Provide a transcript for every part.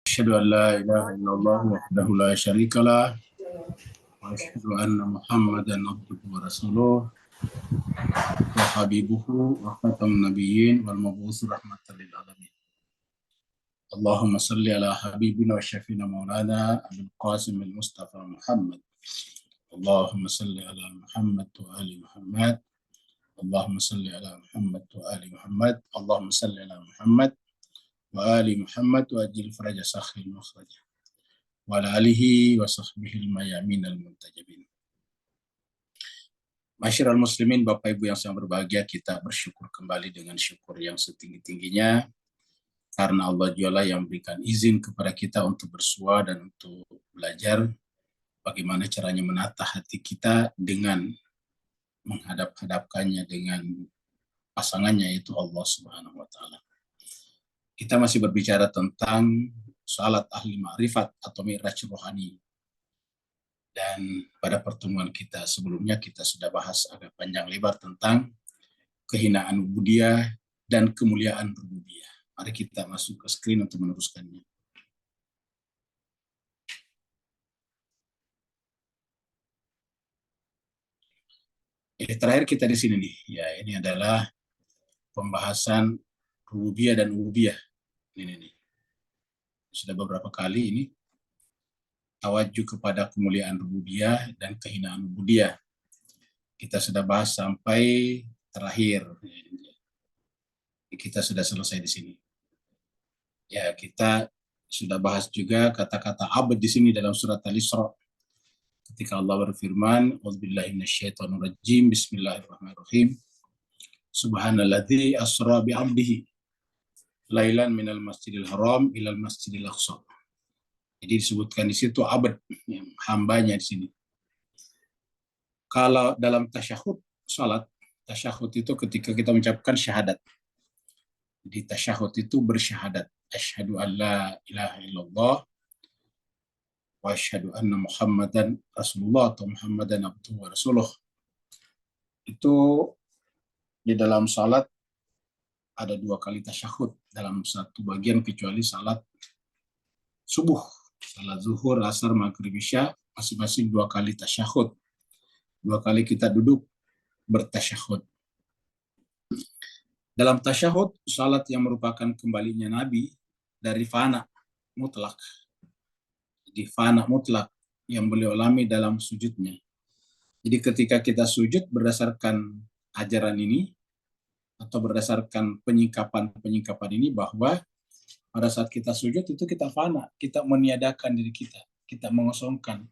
Asyhadu an la ilaha illallah wahdahu la syarika lah wa asyhadu anna Muhammadan abduhu wa rasuluh wa habibuhu wa khatamun nabiyyin wal mab'uts rahmatan lil alamin. Allahumma salli ala habibina wa syafina maulana Abul Qasim al Mustafa Muhammad. Allahumma salli ala Muhammad wa ali Muhammad. Allahumma salli ala Muhammad wa ali Muhammad. Allahumma salli ala Muhammad wa ali Muhammad wa ajil faraja sakhil makhraja wa ala alihi wa sahbihi al-mayamin al-muntajabin. Masyiral muslimin, Bapak Ibu yang sangat berbahagia, kita bersyukur kembali dengan syukur yang setinggi-tingginya karena Allah Jalla yang memberikan izin kepada kita untuk bersua dan untuk belajar bagaimana caranya menata hati kita dengan menghadap-hadapkannya dengan pasangannya, yaitu Allah Subhanahu wa Ta'ala. Kita masih berbicara tentang salat ahli ma'rifat atau mi'raj rohani. Dan pada pertemuan kita sebelumnya kita sudah bahas agak panjang lebar tentang kehinaan ubudiyah dan kemuliaan rububiyah. Mari kita masuk ke screen untuk meneruskannya. Jadi terakhir kita di sini nih, ya ini adalah pembahasan rububiyah dan ubudiyah. Ini nih. Sudah beberapa kali ini tawajuh kepada kemuliaan rububiyah dan kehinaan ubudiyah. Kita sudah bahas sampai terakhir. Kita sudah selesai di sini. Ya, kita sudah bahas juga kata-kata abad di sini dalam surat Al-Isra. Ketika Allah berfirman, "A'udzubillahi minasyaitonirrajim, bismillahirrahmanirrahim. Subhanalladzi asra bi'abdihi lailan minal masjidil haram ilal masjidil aqsa." Jadi disebutkan di situ abad, hambanya di sini. Kalau dalam tasyahud salat, tasyahud itu ketika kita mengucapkan syahadat. Di tasyahud itu bersyahadat, asyhadu an la ilaha illallah wa asyhadu anna Muhammadan Rasulullah atau Muhammadan abduhu wa rasuluh. Itu di dalam salat ada 2 kali tasyahud dalam satu bagian kecuali salat subuh. Salat zuhur, asar, maghrib, isya masing-masing 2 kali tasyahud. 2 kali kita duduk bertasyahud. Dalam tasyahud, salat yang merupakan kembalinya Nabi dari fana mutlak. Jadi fana mutlak yang beliau alami dalam sujudnya. Jadi ketika kita sujud berdasarkan ajaran ini, atau berdasarkan penyingkapan ini bahwa pada saat kita sujud itu kita fana, kita meniadakan diri kita mengosongkan,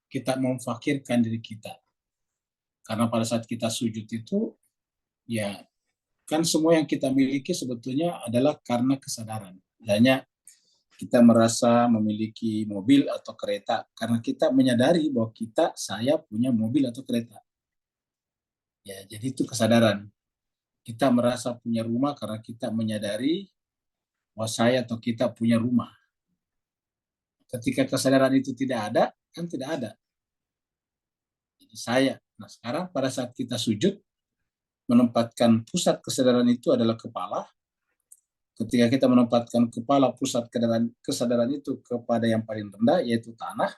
kita memfakirkan diri kita. Karena pada saat kita sujud itu, ya kan semua yang kita miliki sebetulnya adalah karena kesadaran. Misalnya kita merasa memiliki mobil atau kereta karena kita menyadari bahwa saya punya mobil atau kereta. Ya, jadi itu kesadaran. Kita merasa punya rumah karena kita menyadari bahwa saya atau kita punya rumah. Ketika kesadaran itu tidak ada, kan tidak ada. Jadi saya. Nah sekarang pada saat kita sujud, menempatkan pusat kesadaran itu adalah kepala. Ketika kita menempatkan kepala, pusat kesadaran itu kepada yang paling rendah, yaitu tanah,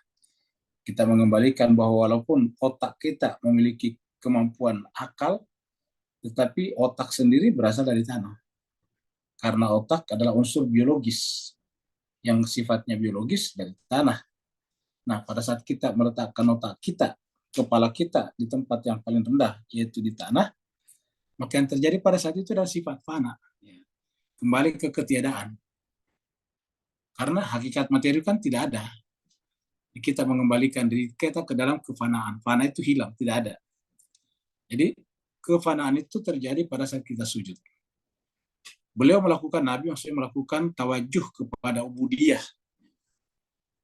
kita mengembalikan bahwa walaupun otak kita memiliki kemampuan akal, tetapi otak sendiri berasal dari tanah. Karena otak adalah unsur biologis yang sifatnya biologis dari tanah. Nah, pada saat kita meletakkan otak kita, kepala kita di tempat yang paling rendah, yaitu di tanah, maka yang terjadi pada saat itu adalah sifat fana. Kembali ke ketiadaan. Karena hakikat materi kan tidak ada. Kita mengembalikan diri kita ke dalam kefanaan. Fana itu hilang, tidak ada. Jadi, kefanaan itu terjadi pada saat kita sujud. Beliau melakukan, Nabi maksudnya melakukan tawajuh kepada ubudiyah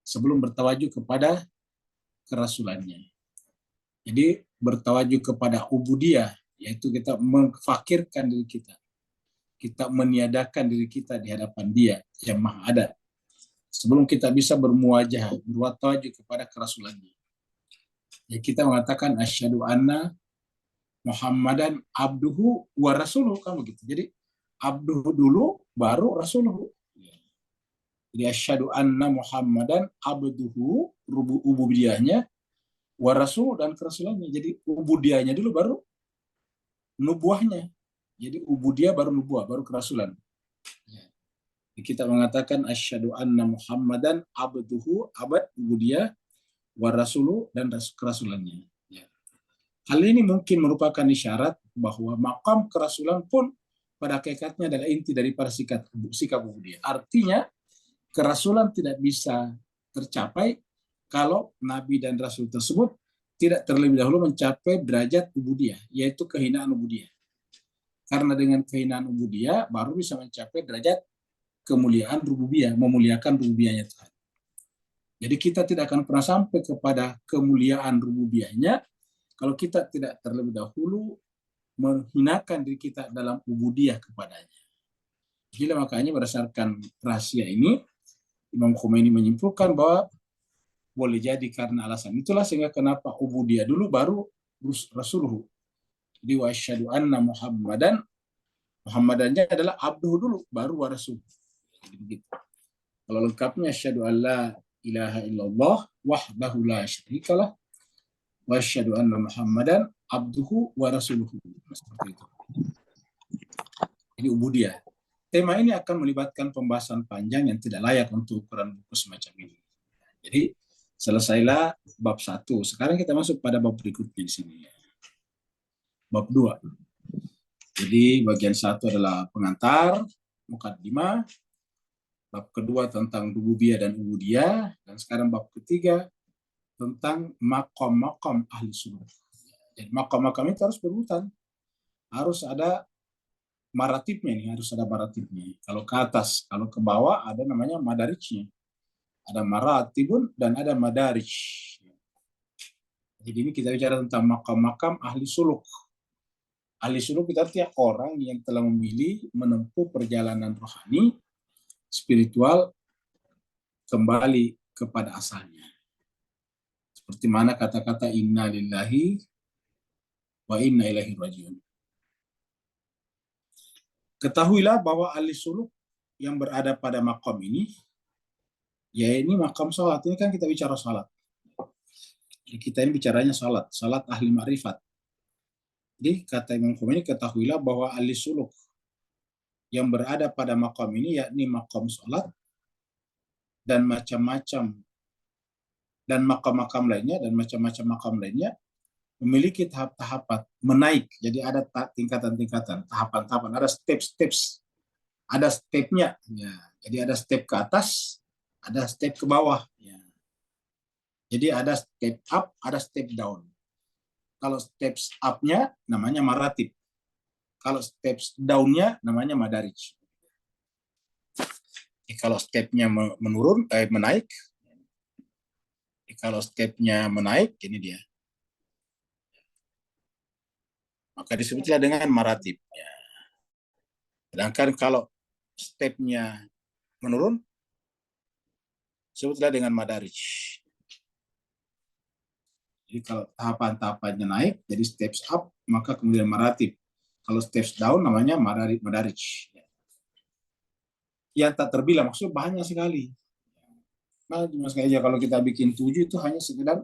sebelum bertawajuh kepada kerasulannya. Jadi bertawajuh kepada ubudiyah, yaitu kita memfakirkan diri kita. Kita meniadakan diri kita di hadapan Dia yang Maha Ada. Sebelum kita bisa bermuwajah, bertawajuh kepada kerasulannya. Ya, kita mengatakan asyhadu anna Muhammadan abduhu wa rasuluh, kan begitu. Jadi abduhu dulu baru rasuluh. Jadi asyhadu anna Muhammadan abduhu, ubudiyahnya, wa rasul, dan kerasulannya. Jadi ubudiyahnya dulu baru nubuahnya. Jadi ubudiyah baru nubuah, baru kerasulan. Kita mengatakan asyhadu anna Muhammadan abduhu, abad ubudiyah, wa rasulu, dan kerasulannya. Ya. Hal ini mungkin merupakan isyarat bahwa makam kerasulan pun pada hakikatnya adalah inti daripada sikap ubudiyah. Artinya kerasulan tidak bisa tercapai kalau nabi dan rasul tersebut tidak terlebih dahulu mencapai derajat ubudiyah, yaitu kehinaan ubudiyah. Karena dengan kehinaan ubudiyah baru bisa mencapai derajat kemuliaan rububiyah, memuliakan rububiyahnya Tuhan. Jadi kita tidak akan pernah sampai kepada kemuliaan rububiyahnya kalau kita tidak terlebih dahulu menghinakan diri kita dalam ubudiyah kepadanya. Jadi makanya berdasarkan rahasia ini, Imam Khomeini menyimpulkan bahwa boleh jadi karena alasan itulah sehingga kenapa ubudiyah dulu baru rasuluhu. Jadi wa asyhadu anna Muhammadan, Muhammadannya adalah abduhu dulu, baru wa rasul. Begitu. Kalau lengkapnya asyhadu alla ilaha illallah wahdahu la syarikalah wa asyhadu anna Muhammadan abduhu wa rasuluhu. Seperti itu. Jadi ubudiyah. Tema ini akan melibatkan pembahasan panjang yang tidak layak untuk ukuran buku semacam ini. Jadi selesailah bab 1. Sekarang kita masuk pada bab berikutnya di sini. Bab 2. Jadi bagian 1 adalah pengantar, mukaddimah. Bab kedua tentang rububiyah dan ubudiyah, dan sekarang bab ketiga tentang makom-makom ahli sunnah. Jadi makom-makom itu harus berurutan, harus ada maratibnya nih, harus ada maratibnya. Kalau ke atas, kalau ke bawah ada namanya madarijnya. Ada maratibun dan ada madarij. Jadi ini kita bicara tentang makam-makam ahli suluk. Ahli suluk itu artinya orang yang telah memilih menempuh perjalanan rohani, spiritual, kembali kepada asalnya. Seperti mana kata-kata inna lillahi wa inna ilaihi rajiun. Ketahuilah bahwa ahli suluk yang berada pada makam ini, ya ini makam salat. Ini kan kita bicara salat. Kita ini bicaranya salat, salat ahli ma'rifat. Jadi kata Imam Khomeini, ketahuilah bahwa ahli suluk yang berada pada makam ini, yakni makam salat dan macam-macam dan makam-makam lainnya dan macam-macam makam lainnya memiliki tahap-tahapan menaik. Jadi ada tingkatan-tingkatan, tahapan-tahapan, ada steps, ada stepnya. Ya. Jadi ada step ke atas, ada step ke bawah. Ya. Jadi ada step up, ada step down. Kalau steps up-nya namanya maratib. Kalau steps down-nya namanya madarij. Kalau step-nya menaik, kalau step-nya menaik, ini dia. Maka disebutlah dengan maratib. Sedangkan kalau step-nya menurun, disebutlah dengan madarij. Jadi kalau tahapan-tahapannya naik, jadi steps up, maka kemudian maratib. Kalau steps down, namanya madarij. Yang tak terbilang, maksudnya banyak sekali. Nah, cuma sekali aja kalau kita bikin 7 itu hanya sekedar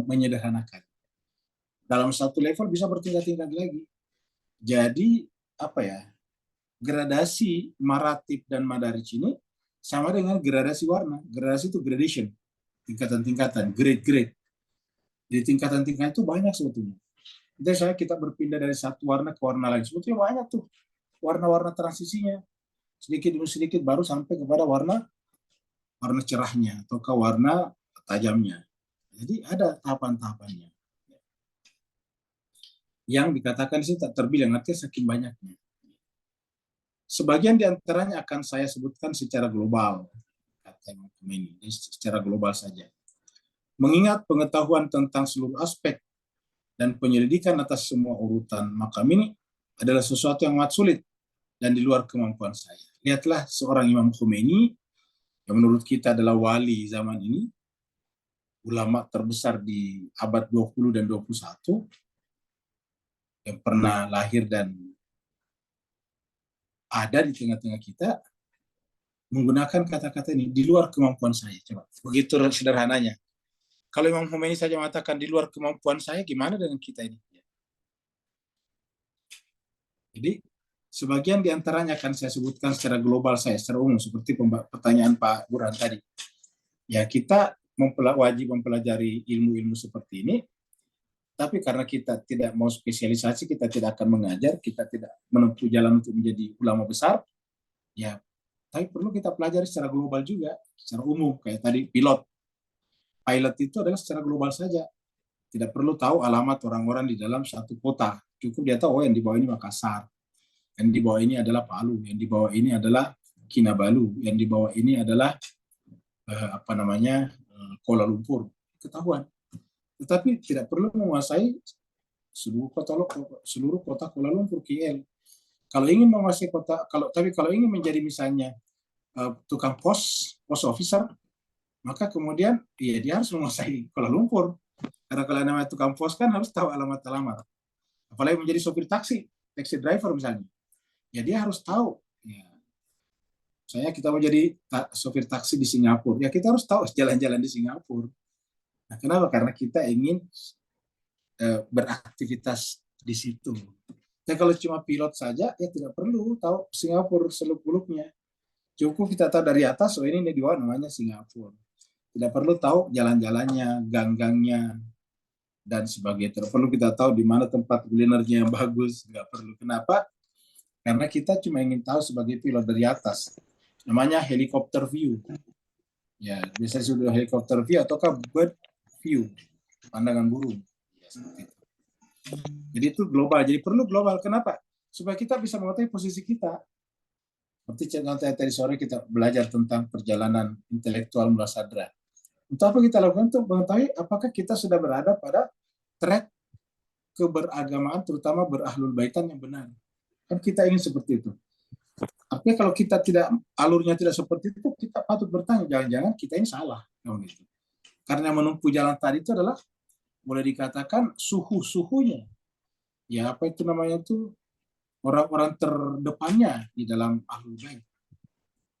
menyederhanakan. Dalam satu level bisa bertingkat-tingkat lagi. Jadi gradasi maratib dan madarij ini sama dengan gradasi warna. Gradasi itu gradation, tingkatan-tingkatan, grade. Jadi tingkatan-tingkatan itu banyak sebetulnya. Jadi kita berpindah dari satu warna ke warna lain. Sebetulnya banyak tuh warna-warna transisinya. Sedikit demi sedikit baru sampai kepada warna cerahnya atau ke warna tajamnya. Jadi ada tahapan-tahapannya. Yang dikatakan di sini tak terbilang, artinya saking banyaknya. Sebagian diantaranya akan saya sebutkan secara global, kata Imam Khomeini, secara global saja. Mengingat pengetahuan tentang seluruh aspek dan penyelidikan atas semua urutan makam ini adalah sesuatu yang amat sulit dan di luar kemampuan saya. Lihatlah seorang Imam Khomeini yang menurut kita adalah wali zaman ini, ulama terbesar di abad 20 dan 21, yang pernah lahir dan ada di tengah-tengah kita, menggunakan kata-kata ini di luar kemampuan saya. Coba, begitu sederhananya. Kalau Imam Khomeini saja mengatakan di luar kemampuan saya, gimana dengan kita ini? Jadi, sebagian diantaranya akan saya sebutkan secara global saya, secara umum, seperti pertanyaan Pak Burhan tadi. Ya, kita wajib mempelajari ilmu-ilmu seperti ini, tapi karena kita tidak mau spesialisasi, kita tidak akan mengajar, kita tidak menempuh jalan untuk menjadi ulama besar, ya, tapi perlu kita pelajari secara global juga, secara umum, kayak tadi pilot. Pilot itu adalah secara global saja. Tidak perlu tahu alamat orang-orang di dalam satu kota. Cukup dia tahu, oh yang di bawah ini Makassar, yang di bawah ini adalah Palu, yang di bawah ini adalah Kinabalu, yang di bawah ini adalah Kuala Lumpur. Ketahuan. Tetapi tidak perlu menguasai seluruh kota Kuala Lumpur, KL. Kalau ingin menguasai kota, kalau ingin menjadi misalnya tukang pos officer, maka kemudian ya dia harus menguasai Kuala Lumpur. Karena kalau namanya tukang pos kan harus tahu alamat-alamat. Apalagi menjadi sopir taksi driver misalnya. Ya dia harus tahu. Ya. Kita mau jadi sopir taksi di Singapura, ya kita harus tahu jalan-jalan di Singapura. Nah, kenapa? Karena kita ingin beraktivitas di situ. Dan kalau cuma pilot saja, ya tidak perlu tahu Singapura seluk-beluknya. Cukup kita tahu dari atas, oh ini di bawah namanya Singapura. Tidak perlu tahu jalan-jalannya, gang-gangnya, dan sebagainya. Tidak perlu kita tahu di mana tempat kulinernya yang bagus. Nggak perlu. Kenapa? Karena kita cuma ingin tahu sebagai pilot dari atas. Namanya helikopter view. Ya, biasanya sudah helikopter view ataukah bird view, pandangan burung. Ya, seperti itu. Jadi itu global. Jadi perlu global. Kenapa? Supaya kita bisa mengetahui posisi kita. Seperti contohnya tadi sore kita belajar tentang perjalanan intelektual Mullah Sadra. Untuk apa kita lakukan? Untuk mengetahui apakah kita sudah berada pada track keberagamaan, terutama berahlul baitan yang benar. Kan kita ingin seperti itu. Tapi kalau kita tidak, alurnya tidak seperti itu, kita patut bertanya, jangan-jangan kita ini salah. Gitu. Karena menempuh jalan tadi itu adalah, boleh dikatakan suhu-suhunya. Ya apa itu namanya itu, orang-orang terdepannya di dalam ahlul bait.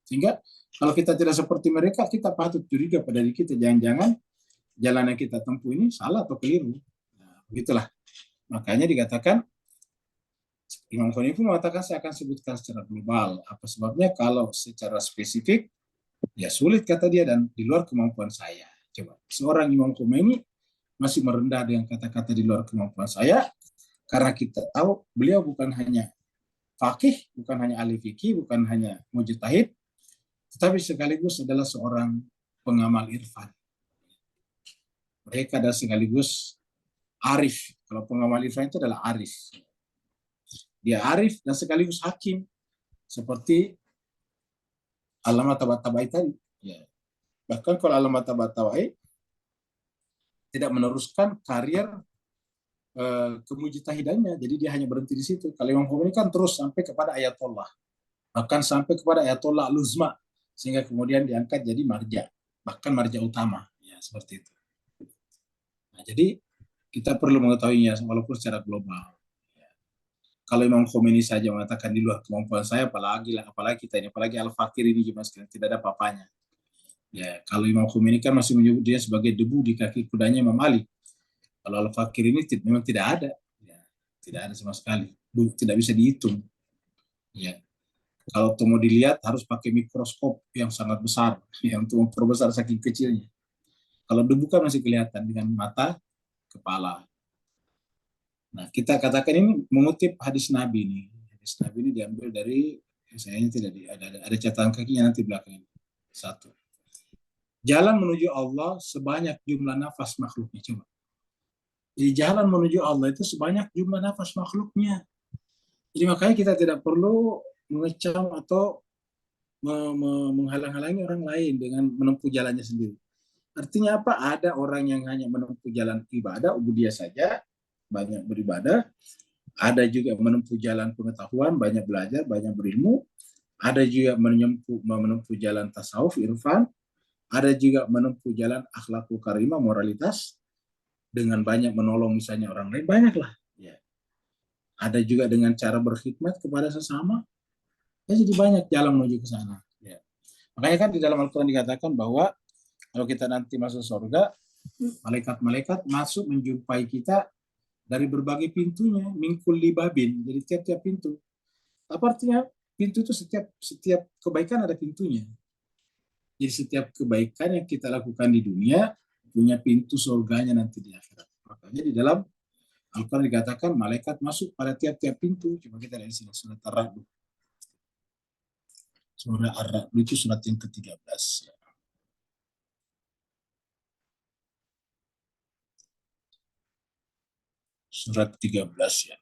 Sehingga kalau kita tidak seperti mereka, kita patut curiga pada diri kita. Jangan-jangan jalan yang kita tempuh ini salah atau keliru. Nah, begitulah. Makanya dikatakan, Imam Khomeini pun mengatakan saya akan sebutkan secara global. Apa sebabnya? Kalau secara spesifik, ya sulit kata dia dan di luar kemampuan saya. Coba, seorang Imam Khomeini masih merendah dengan kata-kata di luar kemampuan saya, karena kita tahu beliau bukan hanya faqih, bukan hanya ahli fikih, bukan hanya mujtahid, tetapi sekaligus adalah seorang pengamal irfan. Mereka adalah sekaligus arif. Kalau pengamal irfan itu adalah arif. Dia arif dan sekaligus hakim. Seperti Allamah Tabatabai tadi. Ya. Bahkan kalau Allamah Tabatabai tidak meneruskan karier kemujtahidannya, jadi dia hanya berhenti di situ. Kalau Imam Khomeini kan terus sampai kepada ayatullah. Bahkan sampai kepada ayatullah al-uzma. Sehingga kemudian diangkat jadi marja. Bahkan marja utama. Ya, seperti itu. Nah, jadi kita perlu mengetahuinya walaupun secara global. Kalau Imam Khomeini saja mengatakan di luar kemampuan saya, apalagi kita ini, apalagi Al-Fakir ini cuma sekalian tidak ada apa-apanya. Ya, kalau Imam Khomeini kan masih menyebut dia sebagai debu di kaki kudanya Imam Ali. Kalau Al-Fakir ini memang tidak ada, ya, tidak ada sama sekali, tidak bisa dihitung. Ya, kalau mau dilihat harus pakai mikroskop yang sangat besar, yang untuk memperbesar saking kecilnya. Kalau debu kan masih kelihatan dengan mata, kepala. Nah, kita katakan ini mengutip hadis Nabi ini. Hadis Nabi ini diambil dari, sayangnya tidak ada catatan kakinya nanti belakang ini. 1. Jalan menuju Allah sebanyak jumlah nafas makhluknya. Coba. Jadi jalan menuju Allah itu sebanyak jumlah nafas makhluknya. Jadi makanya kita tidak perlu mengecam atau menghalang-halangi orang lain dengan menempuh jalannya sendiri. Artinya apa? Ada orang yang hanya menempuh jalan ibadah, ubudiyah saja, banyak beribadah. Ada juga menempuh jalan pengetahuan, banyak belajar, banyak berilmu. Ada juga menempuh jalan tasawuf, irfan. Ada juga menempuh jalan akhlakul karimah, moralitas. Dengan banyak menolong misalnya orang lain, banyaklah. Ya. Ada juga dengan cara berkhidmat kepada sesama. Ya, jadi banyak jalan menuju ke sana. Ya. Makanya kan di dalam Al-Quran dikatakan bahwa kalau kita nanti masuk surga, malaikat-malaikat masuk menjumpai kita dari berbagai pintunya, mingkul libabin, jadi tiap-tiap pintu. Apa artinya? Pintu itu setiap kebaikan ada pintunya. Jadi setiap kebaikan yang kita lakukan di dunia punya pintu surganya nanti di akhirat. Makanya di dalam Al-Quran dikatakan malaikat masuk pada tiap-tiap pintu. Coba kita lihat di sini surat Ar-Ra'd. Surat Ar-Ra'd itu surat yang ke-13. Surat 13 ya.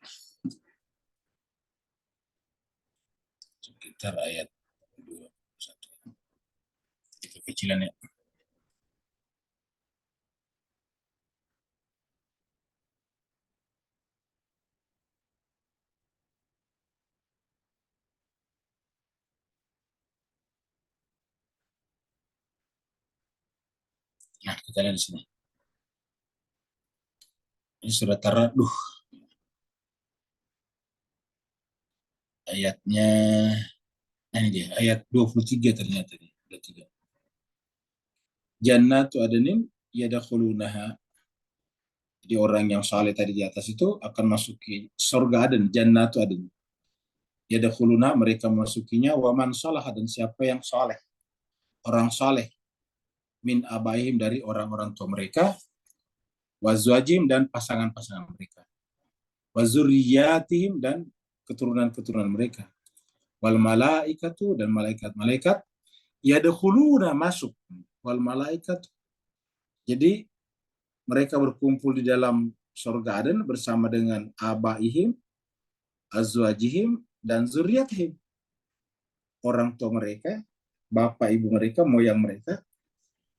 Sekitar ayat 21. Itu kecilan ya. Nah, kita lihat di sini. Ini surat Ar-Ra'd. Ayatnya, ini dia, ayat 23 ternyata. 23. Jannatu adnin yadkhulunaha. Jadi orang yang saleh tadi di atas itu akan masuki surga Aden, Jannatu Aden. Yadkhuluna, mereka masukinya, wa man salaha, dan siapa yang saleh, orang saleh, min abaihim, dari orang-orang tua mereka, wazwajim, dan pasangan-pasangan mereka, wazuriyatihim, dan keturunan-keturunan mereka, wal malaikatu, dan malaikat-malaikat, yadkhuluna, masuk, wal malaikat. Jadi mereka berkumpul di dalam surga Aden bersama dengan abaihim, azwajihim, dan zuriatihim, orang tua mereka, bapak ibu mereka, moyang mereka,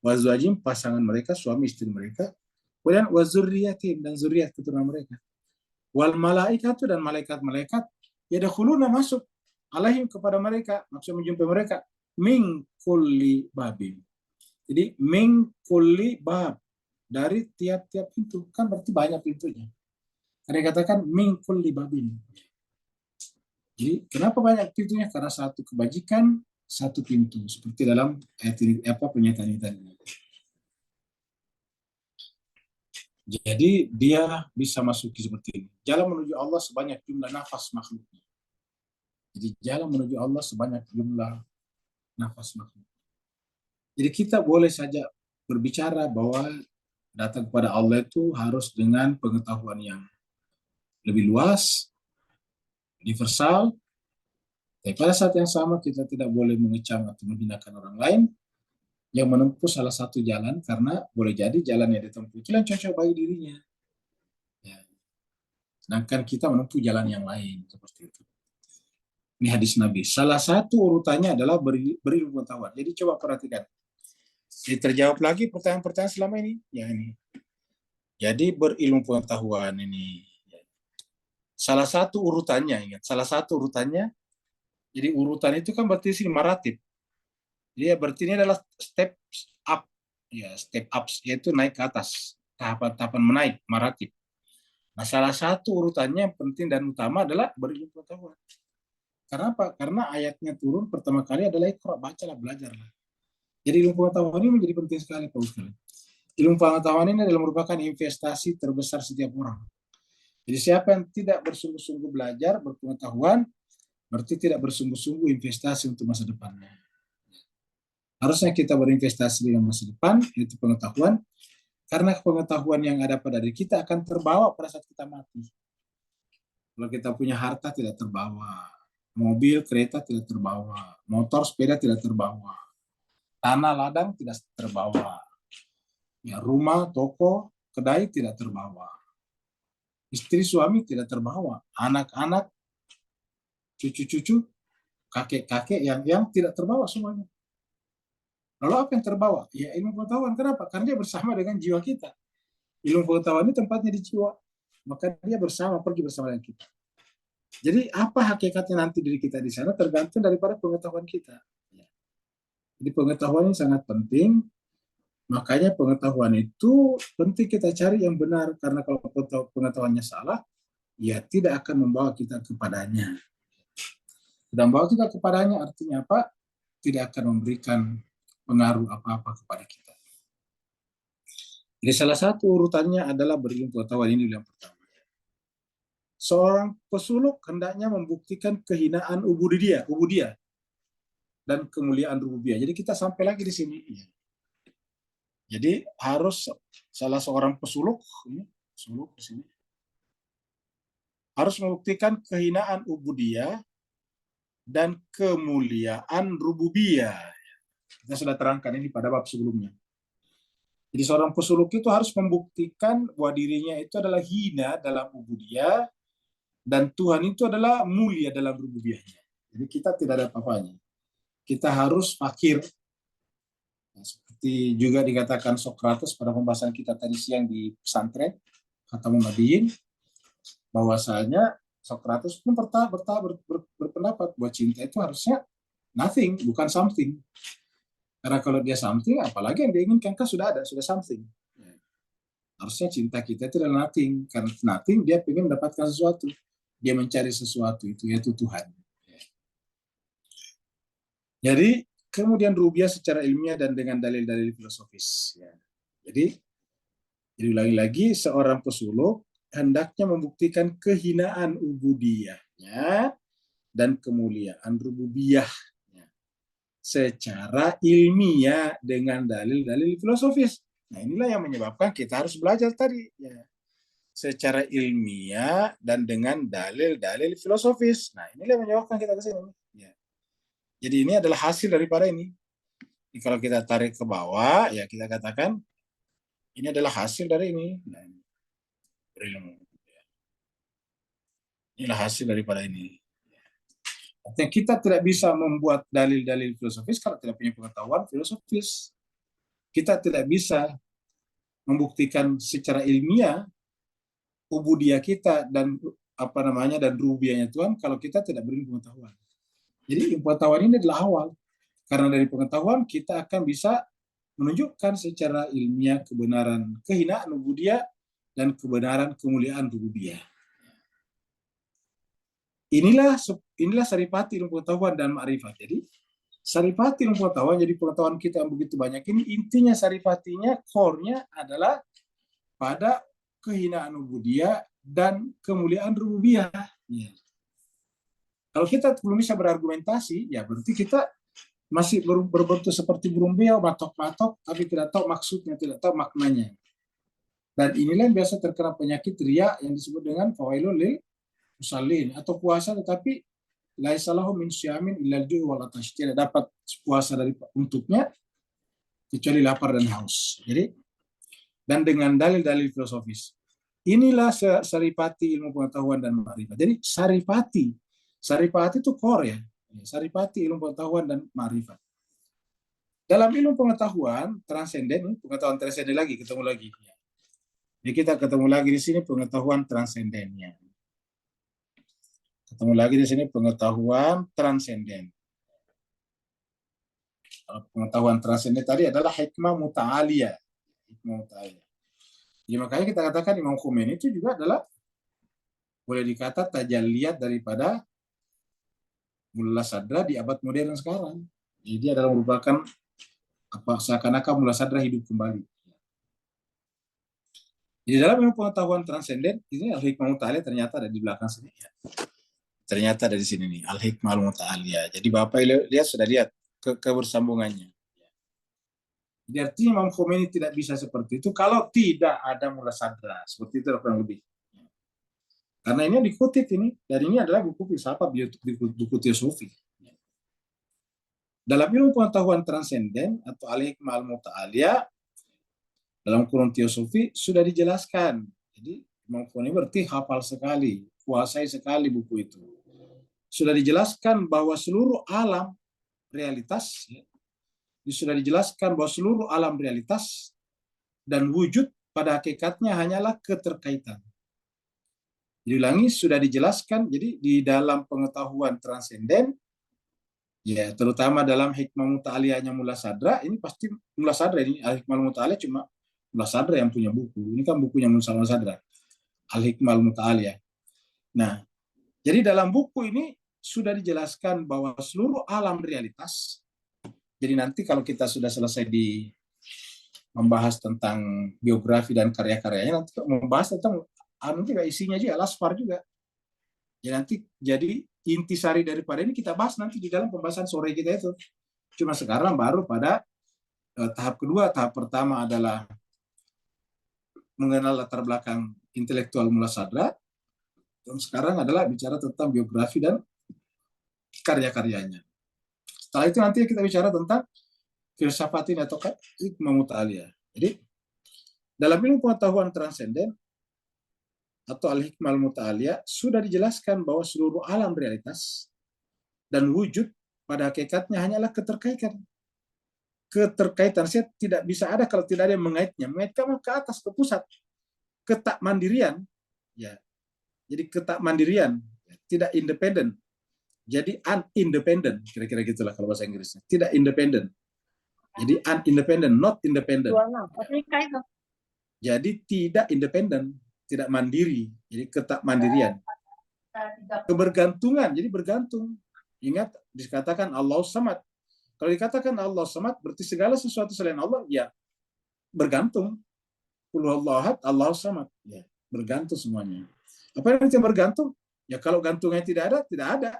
wazwajim, pasangan mereka, suami istri mereka, kemudian wazuriatihim, dan zuriat keturunan mereka, wal malaikatu, dan malaikat-malaikat, yadkhuluna, masuk, alaihim, kepada mereka, maksud menjumpai mereka, min kulli babin. Jadi min kulli bab, dari tiap-tiap pintu, kan berarti banyak pintunya. Karena dikatakan min kulli babin. Jadi kenapa banyak pintunya? Karena satu kebajikan, satu pintu. Seperti dalam ayat ini, pernyataan ini tadi. Jadi dia bisa masuki seperti ini. Jalan menuju Allah sebanyak jumlah nafas makhluknya. Jadi jalan menuju Allah sebanyak jumlah nafas makhluk. Jadi kita boleh saja berbicara bahwa datang kepada Allah itu harus dengan pengetahuan yang lebih luas, universal. Tapi pada saat yang sama kita tidak boleh mengecam atau menghinakan orang lain yang menempuh salah satu jalan, karena boleh jadi jalan yang ditempuh itu yang cocok bagi dirinya. Ya. Sedangkan kita menempuh jalan yang lain, seperti itu. Ini hadis Nabi. Salah satu urutannya adalah berilmu pengetahuan. Jadi coba perhatikan. Jadi terjawab lagi pertanyaan-pertanyaan selama ini. Ya ini. Jadi berilmu pengetahuan ini. Salah satu urutannya, ingat. Salah satu urutannya. Jadi urutan itu kan berarti sini maratib. Jadi berarti ini adalah step up. Ya, step up, yaitu naik ke atas. Tahapan-tahapan menaik, maratib. Nah, salah satu urutannya yang penting dan utama adalah berilmu pengetahuan. Karena apa? Karena ayatnya turun pertama kali adalah Iqra, bacalah, belajarlah. Jadi ilmu pengetahuan ini menjadi penting sekali, Pak Ustaz. Ilmu pengetahuan ini adalah merupakan investasi terbesar setiap orang. Jadi siapa yang tidak bersungguh-sungguh belajar, berpengetahuan, berarti tidak bersungguh-sungguh investasi untuk masa depannya. Harusnya kita berinvestasi dengan masa depan, yaitu pengetahuan, karena pengetahuan yang ada pada diri kita akan terbawa pada saat kita mati. Kalau kita punya harta tidak terbawa, mobil, kereta tidak terbawa, motor, sepeda tidak terbawa, tanah, ladang tidak terbawa, ya, rumah, toko, kedai tidak terbawa, istri, suami tidak terbawa, anak-anak, cucu-cucu, kakek-kakek yang tidak terbawa semuanya. Lalu apa yang terbawa? Ya ilmu pengetahuan. Kenapa? Karena dia bersama dengan jiwa kita. Ilmu pengetahuan ini tempatnya di jiwa. Maka dia pergi bersama dengan kita. Jadi apa hakikatnya nanti diri kita di sana tergantung daripada pengetahuan kita. Jadi pengetahuan ini sangat penting. Makanya pengetahuan itu penting kita cari yang benar. Karena kalau pengetahuannya salah, ya tidak akan membawa kita kepadanya. Dan membawa kita kepadanya artinya apa? tidak akan memberikan pengaruh apa-apa kepada kita. Jadi salah satu urutannya adalah berilmu pengetahuan, ini yang pertama. Seorang pesuluk hendaknya membuktikan kehinaan ubudiyah dan kemuliaan rububiyah. Jadi kita sampai lagi di sini. Jadi harus salah seorang pesuluk di sini harus membuktikan kehinaan ubudiyah dan kemuliaan rububiyah. Kita sudah terangkan ini pada bab sebelumnya. Jadi seorang pesuluk itu harus membuktikan bahwa dirinya itu adalah hina dalam ubudiyah dan Tuhan itu adalah mulia dalam rububiyahnya. Jadi kita tidak ada apa-apanya. Kita harus fakir. Nah, seperti juga dikatakan Sokrates pada pembahasan kita tadi siang di pesantren Khatamun Nabiyyin, bahwasanya Sokrates pun berpendapat bahwa cinta itu harusnya nothing, bukan something. Karena kalau dia something, apalagi yang diinginkan kan sudah ada, sudah something. Harusnya cinta kita itu adalah nothing. Karena nothing, dia ingin mendapatkan sesuatu. Dia mencari sesuatu, itu yaitu Tuhan. Jadi, kemudian rububiyah secara ilmiah dan dengan dalil-dalil filosofis. Jadi ulangi lagi, seorang pesuluk hendaknya membuktikan kehinaan ubudiyahnya dan kemuliaan rububiyah secara ilmiah dengan dalil-dalil filosofis. Nah, inilah yang menyebabkan kita harus belajar tadi. Secara ilmiah dan dengan dalil-dalil filosofis. Nah, inilah yang menyebabkan kita ke sini. Jadi ini adalah hasil daripada ini. Jadi, kalau kita tarik ke bawah, ya kita katakan ini adalah hasil dari ini. Nah, berilmu. Inilah hasil daripada ini. Artinya kita tidak bisa membuat dalil-dalil filosofis kalau tidak punya pengetahuan filosofis. Kita tidak bisa membuktikan secara ilmiah ubudiyah kita dan dan rububiyahnya Tuhan kalau kita tidak berilmu pengetahuan. Jadi pengetahuan ini adalah awal. Karena dari pengetahuan kita akan bisa menunjukkan secara ilmiah kebenaran kehinaan ubudiyah dan kebenaran kemuliaan rububiyah. Inilah saripati ilmu pengetahuan dan ma'rifat. Jadi saripati ilmu pengetahuan, jadi pengetahuan kita yang begitu banyak ini, intinya saripatinya, core-nya adalah pada kehinaan ubudiyah dan kemuliaan rububiyah. Kalau kita belum bisa berargumentasi, ya berarti kita masih berbentuk seperti burung beo, matok-matok, tapi tidak tahu maksudnya, tidak tahu maknanya. Dan inilah yang biasa terkena penyakit riya yang disebut dengan fawailul lil musallin, atau puasa tetapi laisa lahu min syamin illal ju' wal atash, tidak dapat puasa dari untuknya kecuali lapar dan haus. Jadi dan dengan dalil-dalil filosofis. Inilah saripati ilmu pengetahuan dan ma'rifat. Jadi saripati itu core ya. Saripati ilmu pengetahuan dan ma'rifat. Dalam ilmu pengetahuan transenden, pengetahuan transenden lagi ketemu lagi. Jadi kita ketemu lagi di sini pengetahuan transendennya. Ketemu lagi di sini pengetahuan transenden. Pengetahuan transenden tadi adalah hikmah muta'aliyah. Jadi makanya kita katakan Imam Khomeini itu juga adalah boleh dikata tajalliyat daripada Mullah Sadra di abad modern sekarang. Jadi dia adalah merupakan seakan-akan Mullah Sadra hidup kembali. Di dalam ilmu pengetahuan transenden ini al-hikmah muta'aliyah ternyata ada di belakang sini ya. Ternyata ada di sini nih, al-hikmah al-muta'aliyah. Jadi Bapak lihat sudah lihat kebersambungannya. Jadi artinya Imam Khomeini tidak bisa seperti itu kalau tidak ada Mullah Sadra. Seperti itu kurang lebih. Karena ini dikutip ini, dan ini adalah buku filsafat, buku teosofi. Dalam ilmu pengetahuan transenden atau al-hikmah al-muta'aliyah, dalam kurun teosofi sudah dijelaskan. Jadi Imam Khomeini berarti hafal sekali, kuasai sekali buku itu. Sudah dijelaskan bahwa seluruh alam realitas, sudah dijelaskan bahwa seluruh alam realitas dan wujud pada hakikatnya hanyalah keterkaitan. Diulangi, sudah dijelaskan, jadi di dalam pengetahuan transenden, ya terutama dalam hikmah muta'aliyahnya Mullah Sadra, ini pasti Mullah Sadra, ini al-hikmah muta'aliyah cuma Mullah Sadra yang punya buku. Ini kan bukunya Mullah Sadra, al-hikmah muta'aliyah. Nah, jadi dalam buku ini sudah dijelaskan bahwa seluruh alam realitas Jadi nanti kalau kita sudah selesai di membahas tentang biografi dan karya-karyanya, nanti membahas tentang juga isinya juga, lasfar juga. Ya nanti jadi intisari daripada ini kita bahas nanti di dalam pembahasan sore kita itu. Cuma sekarang baru pada tahap kedua. Tahap pertama adalah mengenal latar belakang intelektual Mullah Sadra. Dan sekarang adalah bicara tentang biografi dan karya-karyanya. Setelah itu nanti kita bicara tentang filsafatin atau hikmah muta'aliyah. Jadi dalam ilmu pengetahuan transenden atau al-hikmah al-muta'aliyah sudah dijelaskan bahwa seluruh alam realitas dan wujud pada hakikatnya hanyalah keterkaitan. Keterkaitan saya tidak bisa ada kalau tidak ada yang mengaitnya. Mengaitkan ke atas, ke pusat. Ketak mandirian, ya. Jadi ketak mandirian, tidak independen. Jadi unindependent, kira-kira gitulah kalau bahasa Inggrisnya. Tidak independen. Jadi unindependent, not independent. Jadi tidak independen, tidak mandiri. Jadi ketak mandirian. Kebergantungan, jadi bergantung. Ingat, dikatakan Allah Samad. Kalau dikatakan Allah Samad, berarti segala sesuatu selain Allah, ya bergantung. Qul huwallahu ahad, Allah Samad. Ya, bergantung semuanya. Apa yang bergantung? Ya kalau gantungnya tidak ada, tidak ada.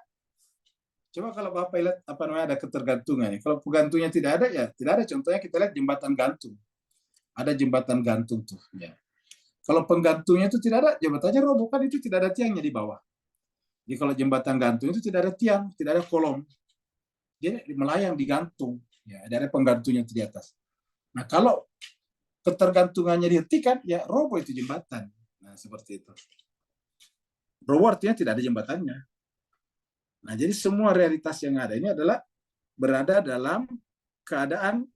Coba kalau Bapak lihat apa namanya ada ketergantungan. Kalau penggantungnya tidak ada, ya tidak ada. Contohnya kita lihat jembatan gantung. Ada jembatan gantung tuh. Ya. Kalau penggantungnya itu tidak ada, jembatannya roboh kan itu tidak ada tiangnya di bawah. Jadi kalau jembatan gantung itu tidak ada tiang, tidak ada kolom. Dia melayang digantung. Ya, ada penggantungnya di atas. Nah kalau ketergantungannya dihentikan, ya roboh itu jembatan. Nah seperti itu. Roboh artinya tidak ada jembatannya. Nah jadi semua realitas yang ada ini adalah berada dalam keadaan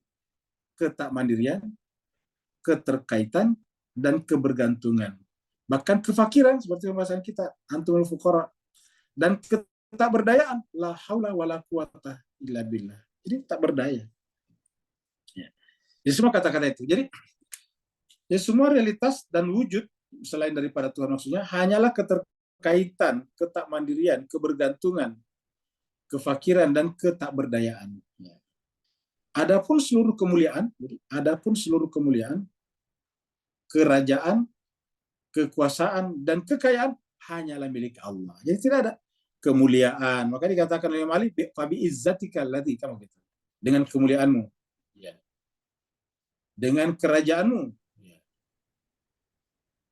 ketakmandirian, keterkaitan, dan kebergantungan. Bahkan kefakiran seperti pembahasan kita, antumul fuqara, dan ketakberdayaan, la haula wala quwata illa billah. Jadi tak berdaya. Ya. Jadi semua kata-kata itu. Jadi ya semua realitas dan wujud selain daripada Tuhan maksudnya hanyalah keterkaitan, ketakmandirian, kebergantungan, kefakiran, dan ketakberdayaan. Ya. Adapun seluruh kemuliaan, kerajaan, kekuasaan, dan kekayaan hanyalah milik Allah. Jadi tidak ada kemuliaan. Maka dikatakan oleh Malik, fabi izzatika allati, kamu gitu. Dengan kemuliaanmu, ya. Dengan kerajaanmu, ya.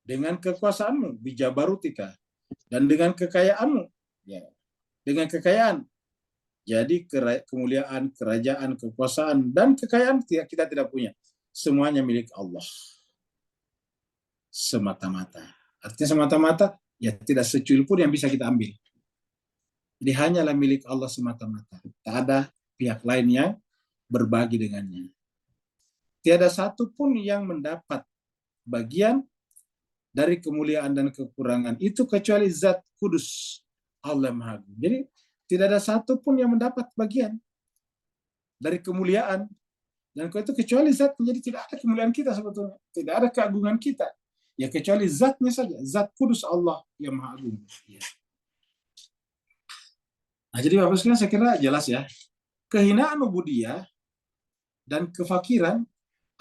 Dengan kekuasaanmu, bijabarutika, dan dengan kekayaanmu, ya. Dengan kekayaan. Jadi kemuliaan, kerajaan, kekuasaan, dan kekayaan kita tidak punya. Semuanya milik Allah. Semata-mata. Artinya semata-mata, ya tidak secuil pun yang bisa kita ambil. Jadi hanyalah milik Allah semata-mata. Tak ada pihak lain yang berbagi dengannya. Tiada satu pun yang mendapat bagian dari kemuliaan dan kekurangan itu kecuali Zat Kudus Allah Maha Agung. Jadi tidak ada satu pun yang mendapat bagian dari kemuliaan dan itu kecuali Zat. Jadi tidak ada kemuliaan kita sebetulnya, tidak ada keagungan kita. Ya kecuali Zatnya saja, Zat Kudus Allah yang Maha Agung. Ya. Nah, jadi Bapak sekalian saya kira jelas ya. Kehinaan ubudiyah dan kefakiran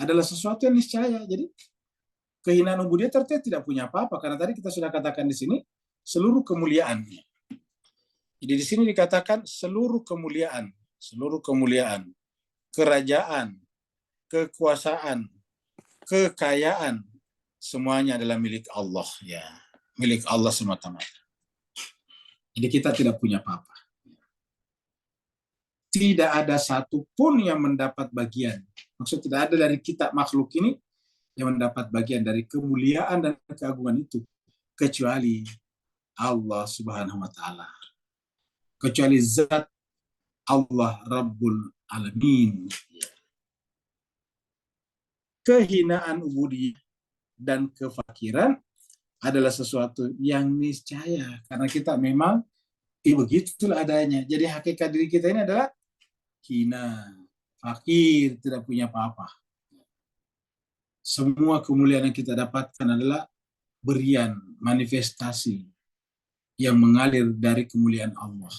adalah sesuatu yang niscaya. Jadi kehinaan ubudiyah ternyata tidak punya apa-apa karena tadi kita sudah katakan di sini seluruh kemuliaan. Jadi di sini dikatakan seluruh kemuliaan, kerajaan, kekuasaan, kekayaan semuanya adalah milik Allah ya, milik Allah semata-mata. Jadi kita tidak punya apa-apa. Tidak ada satupun yang mendapat bagian. Maksud tidak ada dari kita makhluk ini yang mendapat bagian dari kemuliaan dan keagungan itu kecuali Allah Subhanahu wa taala. Kecuali Zat Allah Rabbul Alamin. Kehinaan ubudiyah dan kefakiran adalah sesuatu yang niscaya karena kita memang begitulah adanya. Jadi hakikat diri kita ini adalah hina, fakir, tidak punya apa-apa. Semua kemuliaan yang kita dapatkan adalah berian, manifestasi yang mengalir dari kemuliaan Allah.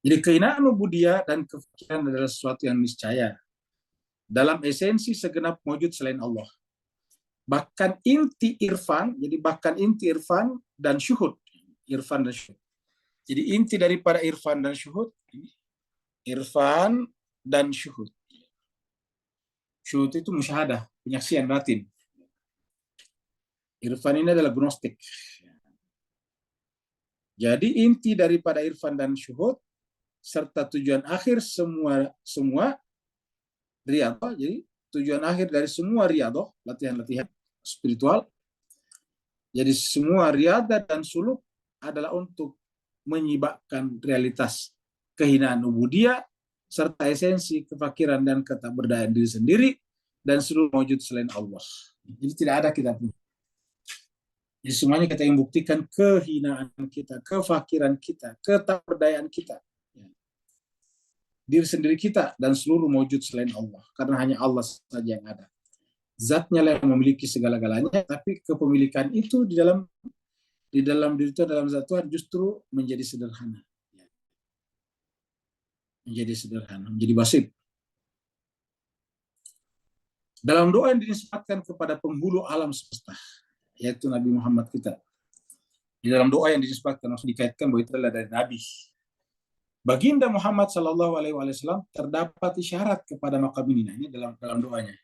Jadi kehinaan ubudiyah dan kefakiran adalah sesuatu yang niscaya dalam esensi segenap wujud selain Allah. Bahkan inti irfan, jadi bahkan inti irfan dan syuhud. Irfan dan syuhud. Jadi inti daripada irfan dan syuhud, irfan dan syuhud. Syuhud itu musyahadah, penyaksian batin. Irfan ini adalah gnostik. Jadi inti daripada irfan dan syuhud serta tujuan akhir semua riyadhah. Jadi tujuan akhir dari semua riyadhah, latihan-latihan spiritual. Jadi semua riyadhah dan suluk adalah untuk menyibakkan realitas kehinaan ubudiyah serta esensi kefakiran dan ketakberdayaan diri sendiri dan seluruh wujud selain Allah. Jadi tidak ada kita punya. Jadi semuanya kita yang buktikan kehinaan kita, kefakiran kita, ketakberdayaan kita, diri sendiri kita dan seluruh wujud selain Allah. Karena hanya Allah saja yang ada. Zatnya lah yang memiliki segala-galanya, tapi kepemilikan itu di dalam diri itu, dalam zat Tuhan justru menjadi sederhana. Menjadi sederhana, menjadi basit. Dalam doa yang dinisbatkan kepada penghulu alam semesta, yaitu Nabi Muhammad kita. Di dalam doa yang dinisbatkan, maksud dikaitkan bahwa itu adalah dari Nabi. Baginda Muhammad Sallallahu Alaihi Wasallam terdapat isyarat kepada makam ini. Nah, ini dalam doanya.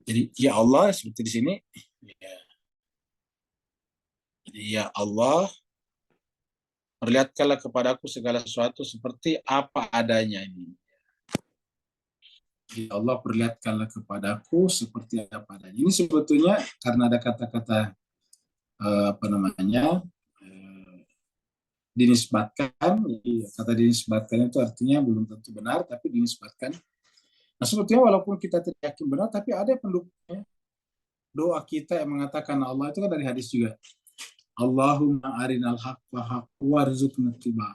Jadi ya Allah seperti di sini. Ya. Jadi ya Allah, perlihatkanlah kepadaku segala sesuatu seperti apa adanya ini. Ya Allah, perlihatkanlah kepadaku seperti apa adanya. Ini sebetulnya karena ada kata-kata dinisbatkan. Kata dinisbatkan itu artinya belum tentu benar, tapi dinisbatkan. Nah sebetulnya walaupun kita tidak yakin benar, tapi ada pendukungnya. Doa kita yang mengatakan Allah itu kan dari hadis juga. Allahumma arinal haqqa haqqa warzuqna tiba.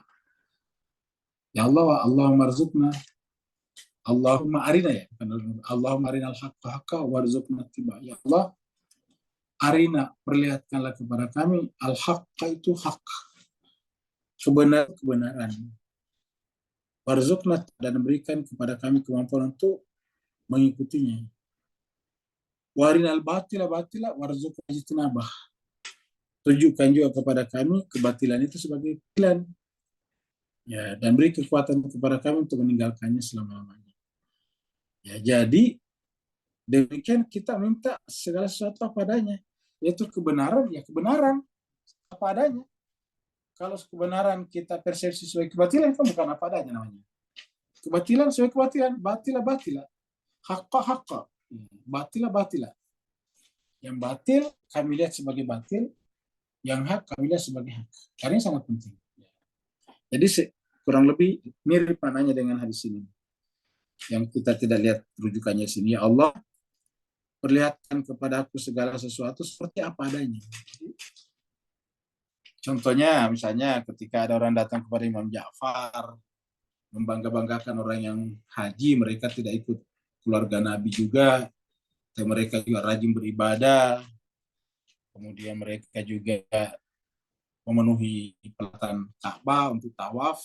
Ya Allah, Allahumma arzuqna. Allahumma arina ya. Allahumma arinal haqqa haqqa warzuqna tiba. Ya Allah, arina, perlihatkanlah kepada kami al-haqqa itu hak. Kebenaran. Warzuqna, dan berikan kepada kami kemampuan untuk mengikutinya. Warinal batila warzuqna jitinabah. Tunjukkan juga kepada kami kebatilan itu sebagai kebatilan. Ya, dan beri kekuatan kepada kami untuk meninggalkannya selama-lamanya. Ya, jadi demikian kita minta segala sesuatu apa adanya, yaitu kebenaran, ya kebenaran apa adanya. Kalau kebenaran kita persepsi sebagai kebatilan, kan bukan apa adanya namanya. Kebatilan sebagai kebatilan, batila. Haqqa. Batila. Yang batil kami lihat sebagai batil, yang hak kami lihat sebagai hak. Karena ini sangat penting. Jadi kurang lebih mirip maknanya dengan hadis ini. Yang kita tidak lihat rujukannya di sini. Ya Allah, perlihatkan kepada aku segala sesuatu seperti apa adanya. Contohnya, misalnya ketika ada orang datang kepada Imam Ja'far, membangga-banggakan orang yang haji, mereka tidak ikut keluarga Nabi juga, dan mereka juga rajin beribadah, kemudian mereka juga memenuhi pelataran Ka'bah untuk tawaf,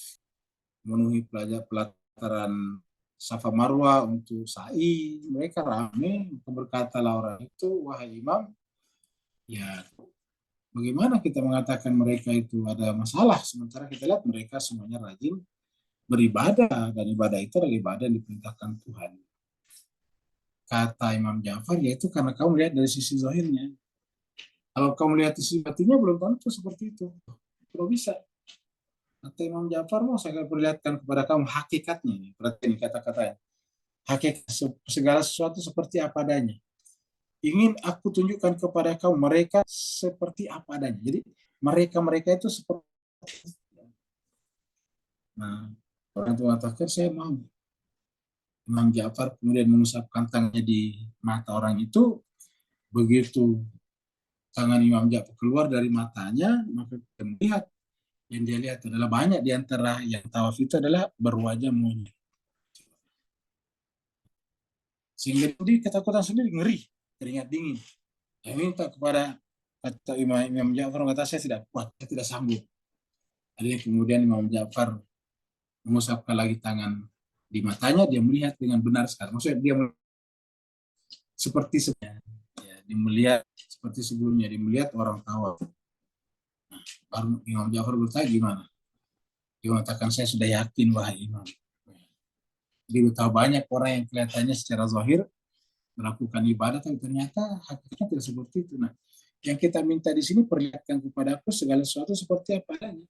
memenuhi pelataran Safa Marwa untuk sa'i. Mereka ramai, berkatalah orang itu, wahai imam, ya bagaimana kita mengatakan mereka itu ada masalah, sementara kita lihat mereka semuanya rajin beribadah, dan ibadah itu adalah ibadah yang diperintahkan Tuhan. Kata Imam Ja'far, yaitu karena kamu lihat dari sisi zahirnya. Kalau kamu lihat sisi batinnya, belum tentu seperti itu. Kalau bisa. Kata Imam Ja'far, mau saya perlihatkan kepada kamu hakikatnya. Berarti ini kata-katanya. Hakikat segala sesuatu seperti apa adanya. Ingin aku tunjukkan kepada kamu mereka seperti apa adanya. Jadi mereka itu seperti. Nah, orang itu mengatakan, saya mau. Imam Ja'far kemudian mengusapkan tangannya di mata orang itu. Begitu tangan Imam Ja'far keluar dari matanya, maka kita melihat yang dia lihat adalah banyak di antara yang tawaf itu adalah berwajah monyet. Sehingga dia ketakutan sendiri, ngeri, keringat dingin. Saya minta kepada kata Imam Ja'far, kata saya tidak kuat, saya tidak sanggup. Ada yang kemudian Imam Ja'far mengusapkan lagi tangan di matanya, dia melihat dengan benar sekali. Maksudnya dia seperti sebelumnya, ya, dia melihat seperti sebelumnya, dia melihat orang tawa. Nah, baru Imam Ja'far bertanya gimana? Dia mengatakan, saya sudah yakin wahai Imam. Jadi betapa banyak orang yang kelihatannya secara zahir melakukan ibadah, tapi ternyata hakikatnya tidak seperti itu. Nah, yang kita minta di sini, perlihatkan kepadaku segala sesuatu seperti apa adanya.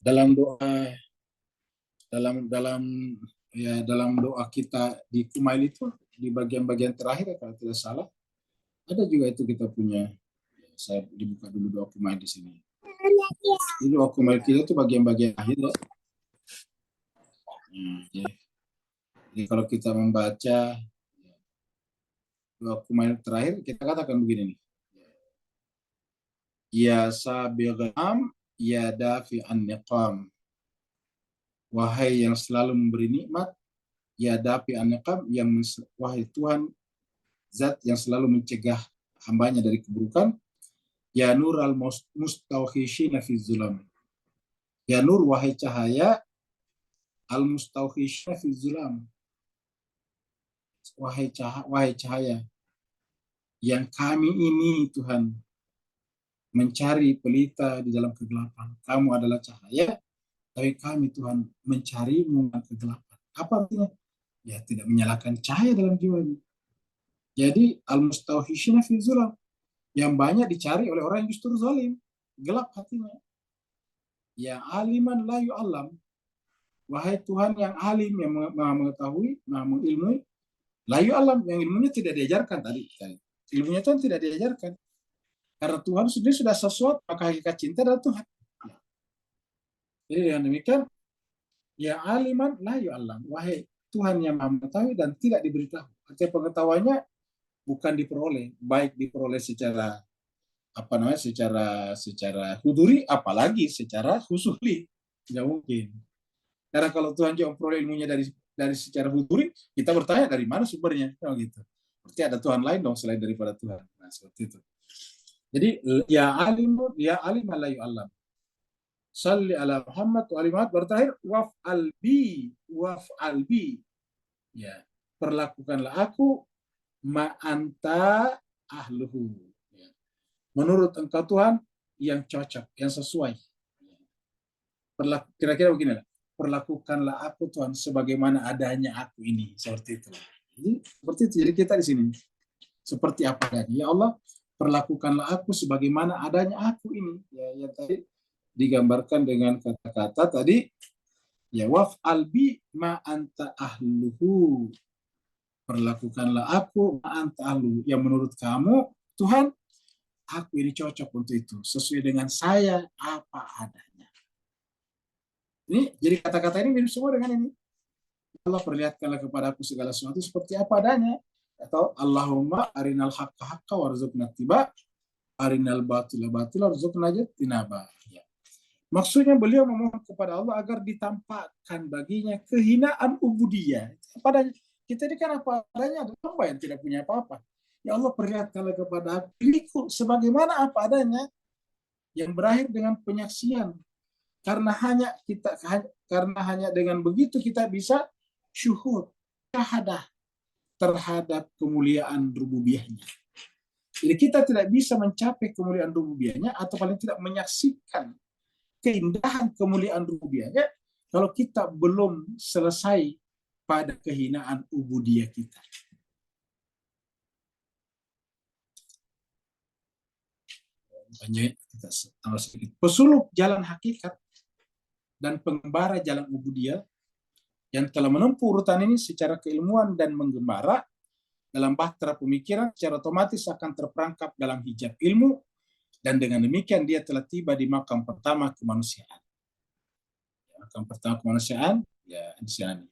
Dalam doa, dalam doa kita di Kumail itu, di bagian-bagian terakhir kalau tidak salah, ada juga itu kita punya. Saya dibuka dulu doa Kumail di sini. Ini doa Kumail kita itu bagian-bagian akhir ya. Jadi kalau kita membaca doa Kumail terakhir, kita katakan begini nih. Ya sabiqam, ya dafi'an niqam. Wahai yang selalu memberi nikmat, ya dafi'an niqam, wahai Tuhan, zat yang selalu mencegah hambanya dari keburukan. Ya nur al mustawkhishina fi zulam. Ya nur, wahai cahaya, al mustawkhishina fi zulam. Wahai cahaya yang kami ini Tuhan mencari pelita di dalam kegelapan. Kamu adalah cahaya, tapi kami Tuhan mencarimu dalam kegelapan. Apa artinya? Ya tidak menyalakan cahaya dalam jiwa ini. Jadi al-mustawhishina fi zulam, yang banyak dicari oleh orang yang justru zalim, gelap hatinya. Ya aliman la yu'allam, wahai Tuhan yang alim, yang mengetahui, mengilmui, la yu'allam, yang ilmunya tidak diajarkan tadi. Ilmunya itu tidak diajarkan. Karena Tuhan sudah sesuatu, maka hakikat cinta adalah Tuhan. Jadi dengan demikian, ya aliman la yu'allam, wahai Tuhan yang maha mengetahui dan tidak diberitahu. Artinya pengetahuannya bukan diperoleh, baik diperoleh secara secara huduri, apalagi secara husuli. Tidak mungkin. Karena kalau Tuhan juga memperoleh ilmunya dari secara huduri, kita bertanya dari mana sumbernya, gitu. Berarti ada Tuhan lain dong selain daripada Tuhan. Nah, seperti itu. Jadi ya alimun, ya alim la yu'allam. Salli ala Muhammad wa ali Muhammad. Berterakhir waf'al bi. Ya, perlakukanlah aku ma'anta ahluhu. Ya. Menurut engkau Tuhan yang cocok, yang sesuai. Kira-kira beginilah. Perlakukanlah aku Tuhan sebagaimana adanya aku ini. Seperti itu. Jadi, seperti itu. Jadi kita di sini seperti apa adanya. Ya Allah, perlakukanlah aku sebagaimana adanya aku ini. Ya, yang tadi digambarkan dengan kata-kata tadi, ya waf'al bi ma anta ahluhu. Perlakukanlah aku ma anta ahluhu, yang menurut kamu Tuhan aku ini cocok untuk itu, sesuai dengan saya apa adanya. Ini jadi kata-kata ini mirip semua dengan ini. Allah, perlihatkanlah kepada aku segala sesuatu seperti apa adanya. Atau Allahumma arinal haqqa haqqa warzuqna tiba, arinal batila batila warzuqna tinaba. Ya. Maksudnya beliau memohon kepada Allah agar ditampakkan baginya kehinaan ubudiyah. Padahal kita ini kan apa adanya, ada hamba yang tidak punya apa-apa. Ya Allah, perlihatkanlah kepada aku sebagaimana apa adanya, yang berakhir dengan penyaksian. Karena hanya dengan begitu kita bisa syuhud, syahadah terhadap kemuliaan rububiyahnya. Jadi kita tidak bisa mencapai kemuliaan rububiyahnya atau paling tidak menyaksikan keindahan kemuliaan rububiyahnya kalau kita belum selesai pada kehinaan ubudiyah kita. Kita tambah sedikit. Pesuluk jalan hakikat dan pengembara jalan ubudiyah yang telah menempuh urutan ini secara keilmuan dan menggembara dalam bahtera pemikiran, secara otomatis akan terperangkap dalam hijab ilmu, dan dengan demikian dia telah tiba di makam pertama kemanusiaan. Makam pertama kemanusiaan, ya di sini.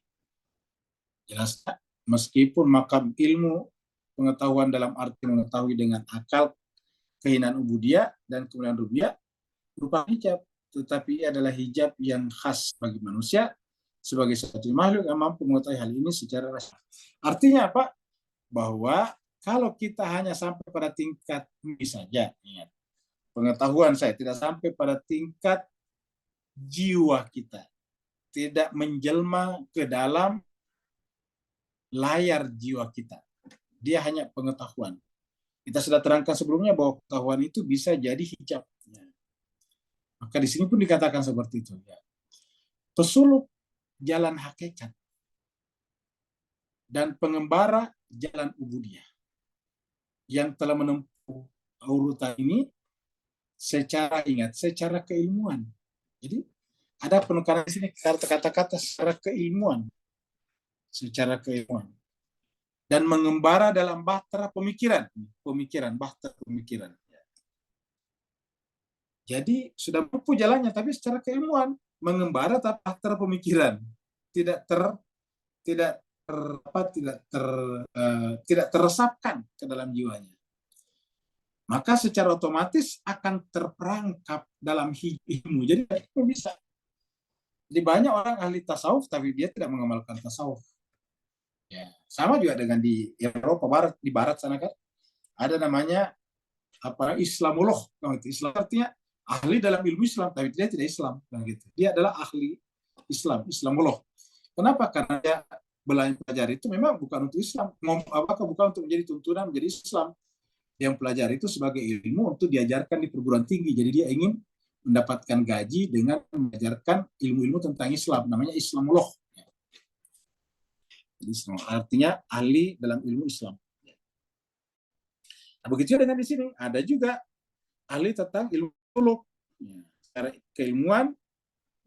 Jelas, meskipun makam ilmu, pengetahuan dalam arti mengetahui dengan akal kehinaan ubudiyah dan kemuliaan rububiyah berupa hijab, tetapi ia adalah hijab yang khas bagi manusia sebagai satu makhluk yang mampu mengetahui hal ini secara rasional. Artinya apa? Bahwa kalau kita hanya sampai pada tingkat ini saja, ingat, pengetahuan saya, tidak sampai pada tingkat jiwa kita, tidak menjelma ke dalam layar jiwa kita. Dia hanya pengetahuan. Kita sudah terangkan sebelumnya bahwa pengetahuan itu bisa jadi hijab. Maka di sini pun dikatakan seperti itu. Pesuluk jalan hakikat dan pengembara jalan ubudiyah yang telah menempuh urutan ini secara keilmuan. Jadi ada penekanan di sini kata-kata secara keilmuan, dan mengembara dalam bahtera pemikiran, bahtera pemikiran. Jadi sudah menempuh jalannya, tapi secara keilmuan, mengembara tapi bahtera pemikiran, tidak terresapkan ke dalam jiwanya. Maka secara otomatis akan terperangkap dalam ilmu. Jadi itu bisa. Jadi banyak orang ahli tasawuf tapi dia tidak mengamalkan tasawuf. Ya, sama juga dengan di Eropa Barat, di Barat sana kan ada namanya Islamullah. Islam artinya ahli dalam ilmu Islam, tapi dia tidak Islam. Gitu. Dia adalah ahli Islamullah. Kenapa? Karena dia belajar itu memang bukan untuk Islam. Apakah bukan untuk menjadi tuntunan menjadi Islam? Yang pelajari itu sebagai ilmu untuk diajarkan di perguruan tinggi. Jadi dia ingin mendapatkan gaji dengan mengajarkan ilmu-ilmu tentang Islam. Namanya Islamullah. Jadi artinya ahli dalam ilmu Islam. Nah, begitu dengan di sini ada juga ahli tentang ilmu suluk, secara keilmuan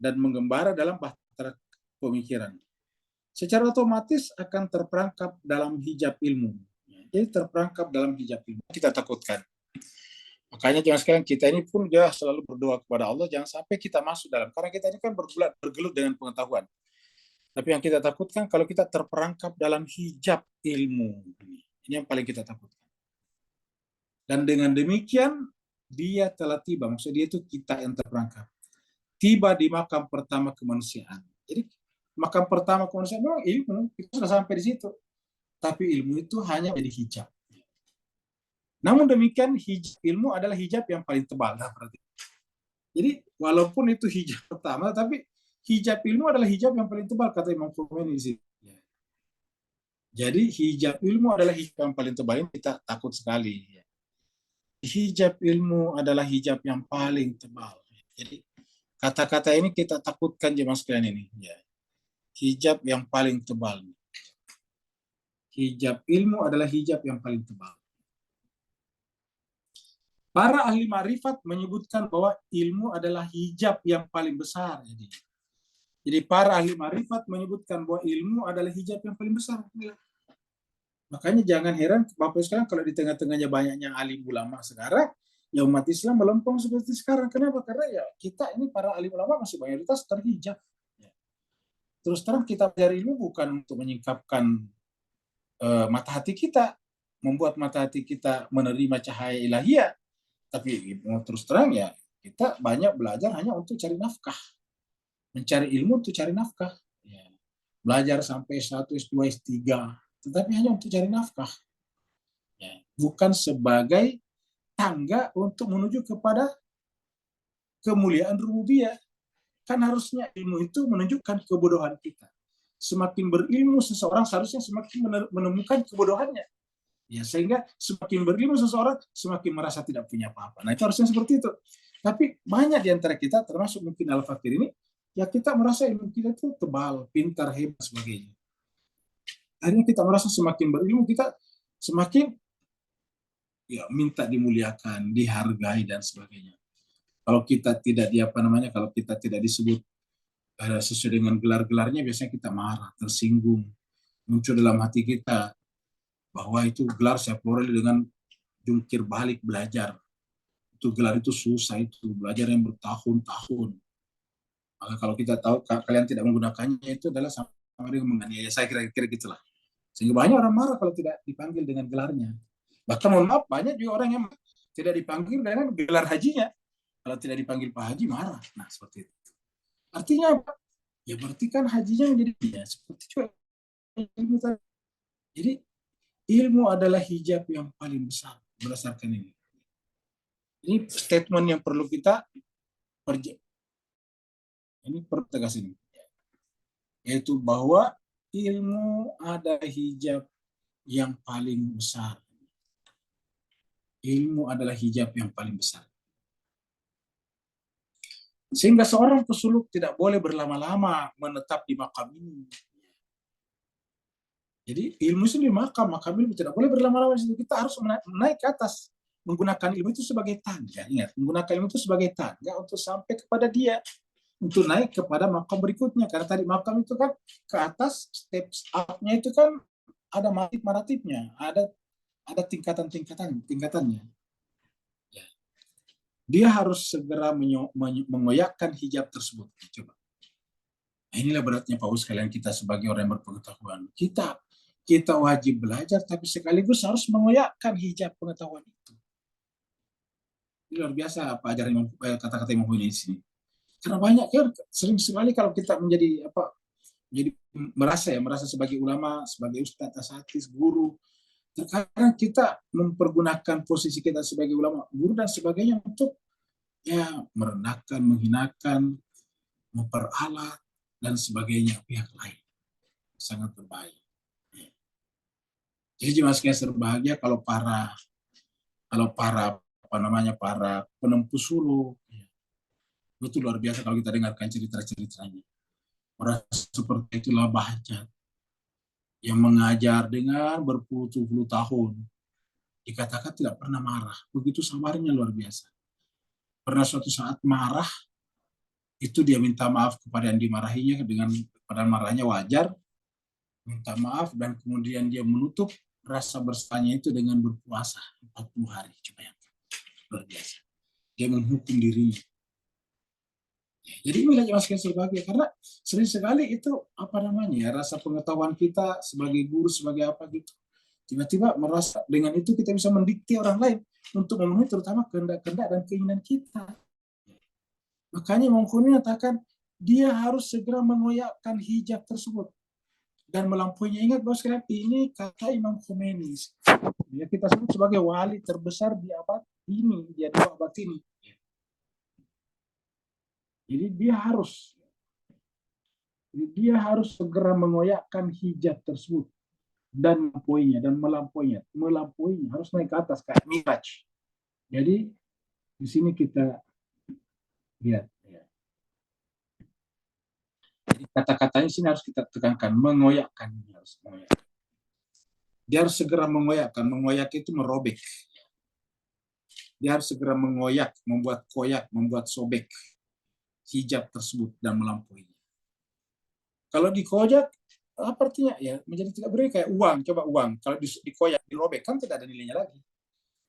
dan mengembara dalam bahtera pemikiran. Secara otomatis akan terperangkap dalam hijab ilmu. Jadi terperangkap dalam hijab ilmu. Kita takutkan. Makanya jangan sekalian kita ini pun ya selalu berdoa kepada Allah jangan sampai kita masuk dalam, karena kita ini kan bergelut dengan pengetahuan. Tapi yang kita takutkan kalau kita terperangkap dalam hijab ilmu. Ini yang paling kita takutkan. Dan dengan demikian, dia telah tiba. Maksudnya dia itu kita yang terperangkap. Tiba di makam pertama kemanusiaan. Jadi makam pertama kemanusiaan memang ilmu. Kita sudah sampai di situ. Tapi ilmu itu hanya jadi hijab. Namun demikian, ilmu adalah hijab yang paling tebal. Nah, berarti. Jadi walaupun itu hijab pertama, tapi hijab ilmu adalah hijab yang paling tebal, kata Imam Khomeini di sini. Jadi hijab ilmu adalah hijab yang paling tebal. Ini kita takut sekali. Hijab ilmu adalah hijab yang paling tebal. Jadi kata-kata ini kita takutkan jemaah sekalian ini. Hijab yang paling tebal. Hijab ilmu adalah hijab yang paling tebal. Para ahli ma'rifat menyebutkan bahwa ilmu adalah hijab yang paling besar. Jadi para ahli ma'rifat menyebutkan bahwa ilmu adalah hijab yang paling besar. Makanya jangan heran Bapak sekarang kalau di tengah-tengahnya banyaknya alim ulama sekarang, ya umat Islam melempem seperti sekarang. Kenapa? Karena ya kita ini para alim ulama masih mayoritas terhijab. Terus terang kita belajar ilmu bukan untuk menyingkapkan mata hati kita, membuat mata hati kita menerima cahaya ilahiyah. Tapi terus terang ya kita banyak belajar hanya untuk cari nafkah, mencari ilmu untuk cari nafkah. Belajar sampai S1, S2, S3, tetapi hanya untuk cari nafkah. Bukan sebagai tangga untuk menuju kepada kemuliaan rububiyah. Kan harusnya ilmu itu menunjukkan kebodohan kita. Semakin berilmu seseorang seharusnya semakin menemukan kebodohannya. Sehingga semakin berilmu seseorang semakin merasa tidak punya apa-apa. Nah itu harusnya seperti itu. Tapi banyak di antara kita, termasuk mungkin Al-Fakir ini, ya kita merasa ilmu kita itu tebal, pintar, hebat, sebagainya. Akhirnya kita merasa semakin berilmu kita semakin minta dimuliakan, dihargai dan sebagainya. Kalau kita tidak kalau kita tidak disebut sesuai dengan gelar-gelarnya, biasanya kita marah, tersinggung, muncul dalam hati kita bahwa itu gelar saya peroleh dengan jungkir balik belajar. Itu gelar itu susah, itu belajar yang bertahun-tahun. Maka kalau kita tahu kalian tidak menggunakannya, itu adalah sama dengan menganiaya. Saya kira-kira gitulah. Sehingga banyak orang marah kalau tidak dipanggil dengan gelarnya. Bahkan mohon maaf, banyak juga orang yang tidak dipanggil dengan gelar hajinya. Kalau tidak dipanggil Pak Haji, marah. Nah, seperti itu. Artinya apa? Ya berarti kan hajinya menjadi seperti juga. Jadi ilmu adalah hijab yang paling besar berdasarkan ini. Ini statement yang perlu kita ini perlu tegasin, yaitu bahwa ilmu ada hijab yang paling besar. Ilmu adalah hijab yang paling besar. Sehingga seorang pesuluk tidak boleh berlama-lama menetap di makam ini. Jadi ilmu itu di makam ilmu tidak boleh berlama-lama di situ. Kita harus naik ke atas, menggunakan ilmu itu sebagai tangga. Ingat, menggunakan ilmu itu sebagai tangga untuk sampai kepada dia, untuk naik kepada makam berikutnya. Karena tadi makam itu kan ke atas, step up-nya itu kan ada maratibnya, ada tingkatannya. Ya. Dia harus segera mengoyakkan hijab tersebut. Coba. Nah, inilah beratnya Pak sekalian kita sebagai orang yang berpengetahuan. Kita wajib belajar, tapi sekaligus harus mengoyakkan hijab pengetahuan itu. Ini luar biasa apa ajaran kata-kata Imam Khomeini di sini. Karena banyak kan sering sekali kalau kita menjadi merasa sebagai ulama, sebagai ustadz, asatidz, guru, terkadang kita mempergunakan posisi kita sebagai ulama, guru dan sebagainya untuk merendahkan, menghinakan, memperalat dan sebagainya pihak lain. Sangat berbahaya. Jadi jemaah sekalian berbahagia kalau para penempuh suluk, itu luar biasa kalau kita dengarkan cerita-ceritanya. Orang seperti itulah Bahjat yang mengajar dengan berpuluh-puluh tahun, dikatakan tidak pernah marah. Begitu sabarnya luar biasa. Pernah suatu saat marah, itu dia minta maaf kepada yang dimarahinya, dengan pada marahnya wajar, minta maaf, dan kemudian dia menutup rasa bersalahnya itu dengan berpuasa 40 hari. Coba yang luar biasa. Dia menghukum dirinya. Jadi inilah yang masih sebagai, karena sering sekali itu rasa pengetahuan kita sebagai guru, sebagai apa gitu, tiba-tiba merasa dengan itu kita bisa mendikte orang lain untuk memenuhi terutama kehendak-kehendak dan keinginan kita. Makanya Imam Khomeini mengatakan dia harus segera mengoyakkan hijab tersebut dan melampauinya. Ingat bahwa sekalian, ini kata Imam Khomeini. Ya, kita sebut sebagai wali terbesar di abad ini, di abad ini. Jadi dia harus segera mengoyakkan hijab tersebut dan melampauinya harus naik ke atas kayak Miraj. Jadi di sini kita lihat ya. Jadi kata-katanya sini harus kita tekankan, mengoyakkan, dia harus segera mengoyakkan. Mengoyak itu merobek. Dia harus segera mengoyak, membuat sobek hijab tersebut dan melampauinya. Kalau dikoyak, apa artinya? Ya, menjadi tidak beri kayak uang. Coba uang, kalau dikoyak, dirobek, kan tidak ada nilainya lagi.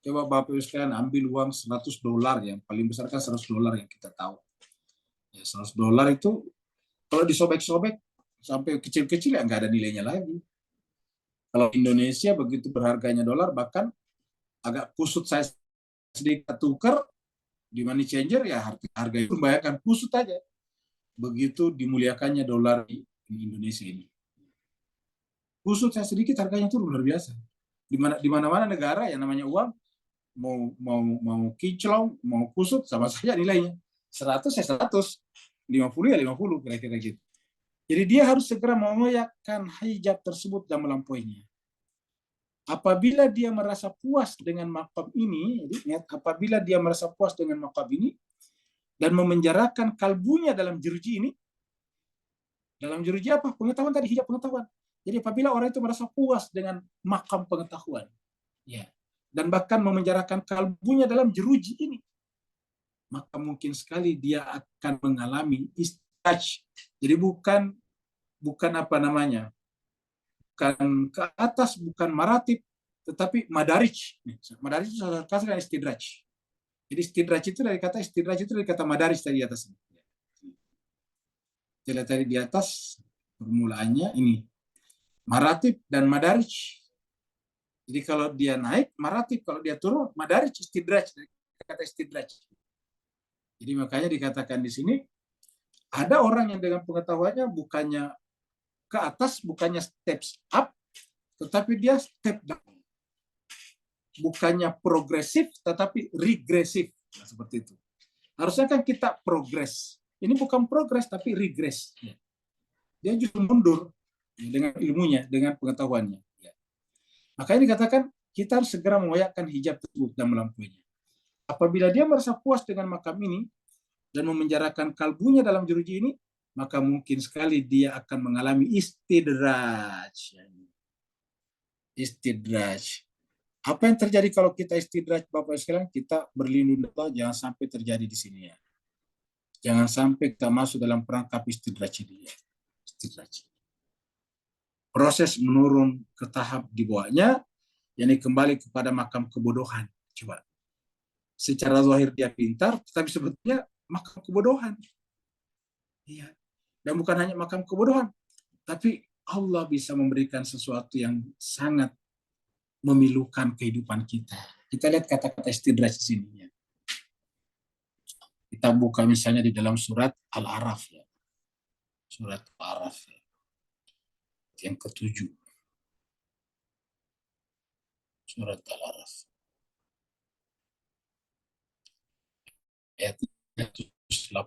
Coba Bapak Ibu sekalian ambil uang $100, yang paling besar kan $100 yang kita tahu. Ya, $100 itu kalau disobek-sobek sampai kecil-kecil ya nggak ada nilainya lagi. Kalau Indonesia begitu berharganya dolar, bahkan agak kusut saya sedikit tukar di money changer, ya harga itu membayarkan kusut aja. Begitu dimuliakannya dolar di Indonesia ini. Kusut saya sedikit harganya itu luar biasa. Di mana-mana negara yang namanya uang, mau kinclong, mau kusut, sama saja nilainya. 100 ya 100, 50 ya 50, kira-kira gitu. Jadi dia harus segera mengoyakkan hijab tersebut dan melampauinya. Apabila dia merasa puas dengan makam ini, apabila dia merasa puas dengan makam ini dan memenjarakan kalbunya dalam jeruji ini, dalam jeruji apa? Pengetahuan tadi, hijab pengetahuan. Jadi apabila orang itu merasa puas dengan makam pengetahuan, ya, dan bahkan memenjarakan kalbunya dalam jeruji ini, maka mungkin sekali dia akan mengalami istidraj. Jadi bukan bukan ke atas, bukan maratib, tetapi madarij. Madarij itu salah satu dengan istidraj. Jadi istidraj itu dari kata madarij tadi di atas. Jadi tadi di atas permulaannya ini maratib dan madarij. Jadi kalau dia naik maratib, kalau dia turun madarij, istidraj, dari kata istidraj. Jadi makanya dikatakan di sini ada orang yang dengan pengetahuannya bukannya ke atas, bukannya steps up, tetapi dia step down. Bukannya progresif, tetapi regresif. Nah, seperti itu. Harusnya kan kita progres. Ini bukan progres tapi regres. Dia justru mundur dengan ilmunya, dengan pengetahuannya. Makanya dikatakan kita harus segera mengoyakkan hijab tersebut dan melampauinya. Apabila dia merasa puas dengan makam ini dan memenjarakan kalbunya dalam jeruji ini, maka mungkin sekali dia akan mengalami istidraj. Istidraj. Apa yang terjadi kalau kita istidraj, Bapak sekalian? Kita berlindung Allah jangan sampai terjadi di sini ya. Jangan sampai kita masuk dalam perangkap istidraj ini ya. Istidraj. Proses menurun ke tahap di bawahnya, yakni kembali kepada makam kebodohan. Coba. Secara zahir dia pintar, tapi sebetulnya makam kebodohan. Iya. Dan bukan hanya makam kebodohan, tapi Allah bisa memberikan sesuatu yang sangat memilukan kehidupan kita. Kita lihat kata-kata istidraj di sini. Ya. Kita buka misalnya di dalam surat Al-A'raf. Ya. Surat Al-A'raf. Ya. Yang ke-7. Surat Al-A'raf. Ayat 180.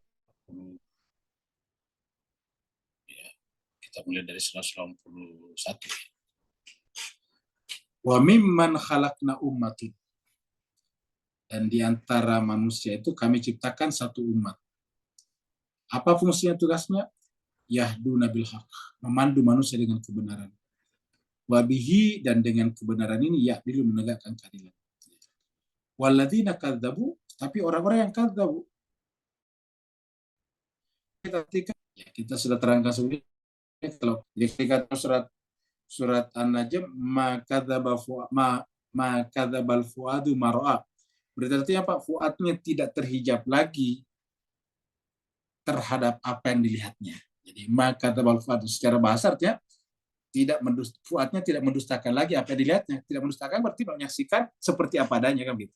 Ya. Kita mulai dari 181. Wa mimman khalaqna ummatin. Dan di antara manusia itu kami ciptakan satu umat. Apa fungsinya, tugasnya? Yahduna bil haq, memandu manusia dengan kebenaran. Wabihi, dan dengan kebenaran ini ya'dilu, menegakkan keadilan. Walladzina kadzabu, tapi orang-orang yang kadzabu. Kita sudah terangkan sebelumnya, kalau dikatakan surat An-Najm, maka kadzabal fuadu mar'a. Berarti apa? Fuadnya tidak terhijab lagi terhadap apa yang dilihatnya. Jadi maka kadzabal fuadu secara bahasa artinya fuadnya tidak mendustakan lagi apa yang dilihatnya. Tidak mendustakan berarti menyaksikan seperti apa adanya kan gitu.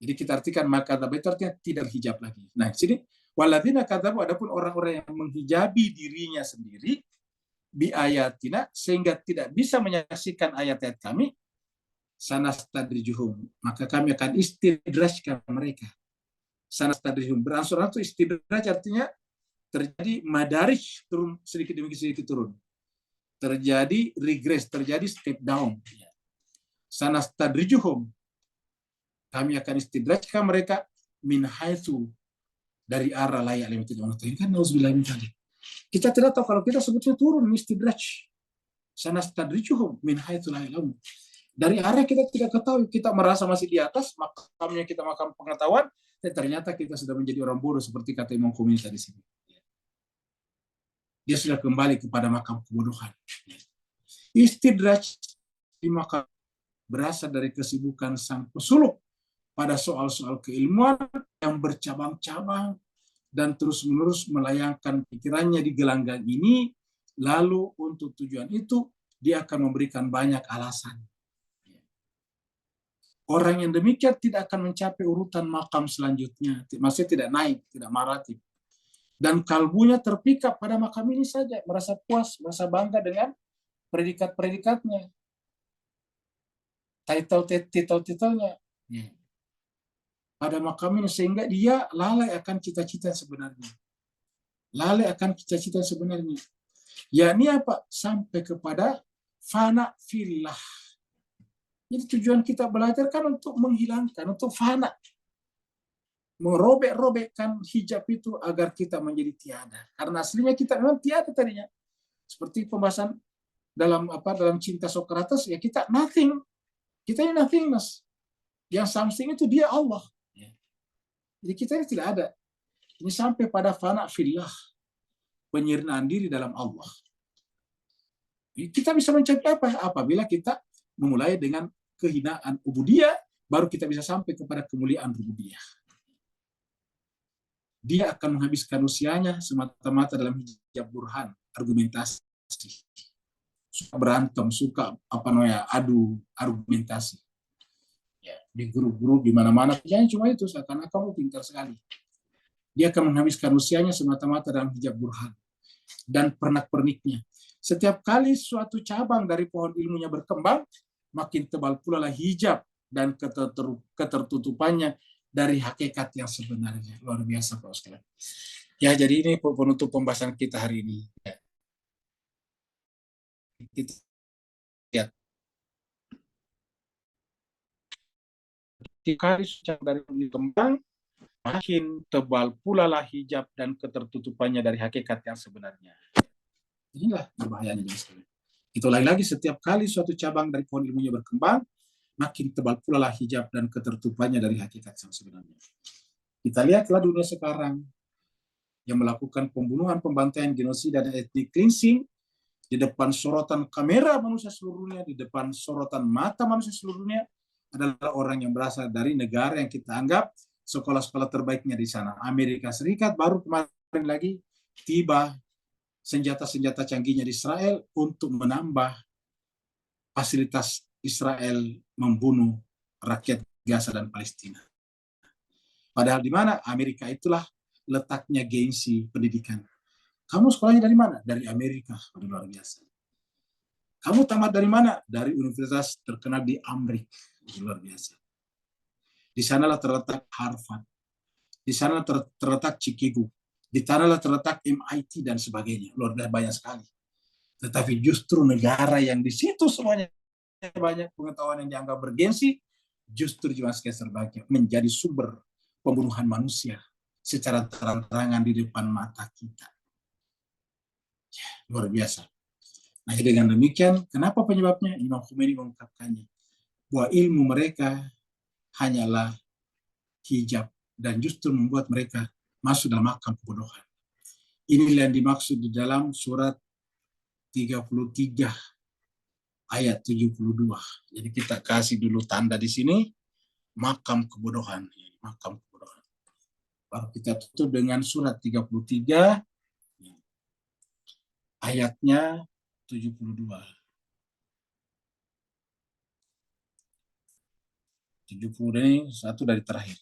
Jadi kita artikan maka kadzab itu artinya tidak terhijab lagi. Nah, di sini walladzina kadzabu, adapun orang-orang yang menghijabi dirinya sendiri bi ayatina, sehingga tidak bisa menyaksikan ayat-ayat kami, sanastadrijuhum, maka kami akan istidrajkan mereka. Sanastadrijuhum, beransur itu istidraj artinya terjadi madarij, turun sedikit demi sedikit turun. Terjadi regress, terjadi step down. Sanastadrijuhum, kami akan istidrajkan mereka min haitsu, dari arah layak yang tidak mengetahui. Kan nauzubillah min dzalik. Kita tidak tahu kalau kita sebutnya turun istidraj. Sanastadrijuhum min haitsu la ya'lamun. Dari arah kita tidak ketahui, kita merasa masih di atas, makamnya kita makam pengetahuan, dan ternyata kita sudah menjadi orang bodoh seperti kata Imam Khomeini di sini. Dia sudah kembali kepada makam kebodohan. Istidraj di makam berasal dari kesibukan sang pesuluk pada soal-soal keilmuan yang bercabang-cabang dan terus-menerus melayangkan pikirannya di gelanggang ini, lalu untuk tujuan itu dia akan memberikan banyak alasan. Orang yang demikian tidak akan mencapai urutan makam selanjutnya, maksudnya tidak naik, tidak maratib. Dan kalbunya terpikat pada makam ini saja, merasa puas, merasa bangga dengan predikat-predikatnya, title-titelnya pada makam ini, sehingga dia lalai akan cita-cita sebenarnya. Lalai akan cita-cita sebenarnya. Yakni apa? Sampai kepada fana fillah. Jadi tujuan kita belajar kan untuk menghilangkan, untuk fana. Merobek-robekkan hijab itu agar kita menjadi tiada. Karena aslinya kita memang tiada tadinya. Seperti pembahasan dalam cinta Socrates, ya kita nothing. Kita ini nothingness. Yang something itu dia Allah. Jadi kita ini tidak ada. Ini sampai pada fana fillah. Penyirnaan diri dalam Allah. Kita bisa mencapai apa? Apabila kita memulai dengan kehinaan ubudiyah, baru kita bisa sampai kepada kemuliaan rububiyah. Dia akan menghabiskan usianya semata-mata dalam hijab burhan, argumentasi. Suka berantem, suka adu argumentasi. Ya, di grup-grup di mana-mana kerjanya cuma itu, seakan-akan kamu pintar sekali. Dia akan menghabiskan usianya semata-mata dalam hijab burhan dan pernak-perniknya. Setiap kali suatu cabang dari pohon ilmunya berkembang, makin tebal pula lah hijab dan ketertutupannya dari hakikat yang sebenarnya. Luar biasa Pak sekalian. Ya, jadi ini penutup pembahasan kita hari ini. Ya. Kita lihat. Kali sejak dari kembang, makin tebal pula lah hijab dan ketertutupannya dari hakikat yang sebenarnya. Inilah berbahayanya. Itu lagi-lagi setiap kali suatu cabang dari pohon ilmunya berkembang, makin tebal pula lah hijab dan ketertutupannya dari hakikat yang sebenarnya. Kita lihatlah dunia sekarang yang melakukan pembunuhan, pembantaian, genosida, dan ethnic cleansing di depan sorotan kamera manusia seluruh dunia, di depan sorotan mata manusia seluruh dunia, adalah orang yang berasal dari negara yang kita anggap sekolah-sekolah terbaiknya di sana. Amerika Serikat baru kemarin lagi tiba senjata-senjata canggihnya di Israel untuk menambah fasilitas Israel membunuh rakyat Gaza dan Palestina. Padahal di mana Amerika itulah letaknya gengsi pendidikan. Kamu sekolahnya dari mana? Dari Amerika. Luar biasa. Kamu tamat dari mana? Dari universitas terkenal di Amerika. Luar biasa. Di sanalah terletak Harvard. Di sana terletak Chicago. Di sanalah terletak MIT dan sebagainya. Luar biasa banyak sekali. Tetapi justru negara yang di situ semuanya banyak pengetahuan yang dianggap bergensi, justru cuma sekitar serbagnya menjadi sumber pembunuhan manusia secara terang-terangan di depan mata kita. Ya, luar biasa. Nah, dengan demikian, kenapa penyebabnya? Imam Khomeini mengungkapkannya, bahwa ilmu mereka hanyalah hijab dan justru membuat mereka masuk dalam makam kebodohan. Inilah yang dimaksud di dalam surat 33 ayat 72. Jadi kita kasih dulu tanda di sini, makam kebodohan. Makam kebodohan. Baru kita tutup dengan surat 33 ayatnya 72. 70 ini satu dari terakhir.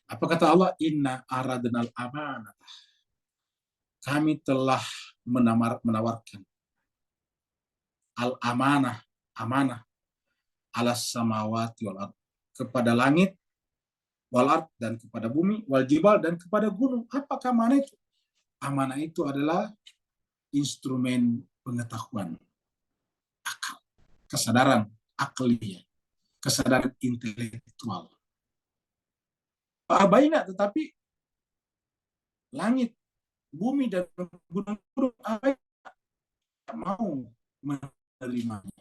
Apa kata Allah? Inna aradnal amanah. Kami telah menawarkan al-amanah, amanah alas samawati wal ard, kepada langit wal ard, dan kepada bumi, wal jibal, dan kepada gunung. Apakah amanah itu? Amanah itu adalah instrumen pengetahuan, akal, kesadaran akliyah, kesadaran intelektual. Abaina, tetapi langit, bumi, dan gunung-gunung tidak mau menerimanya.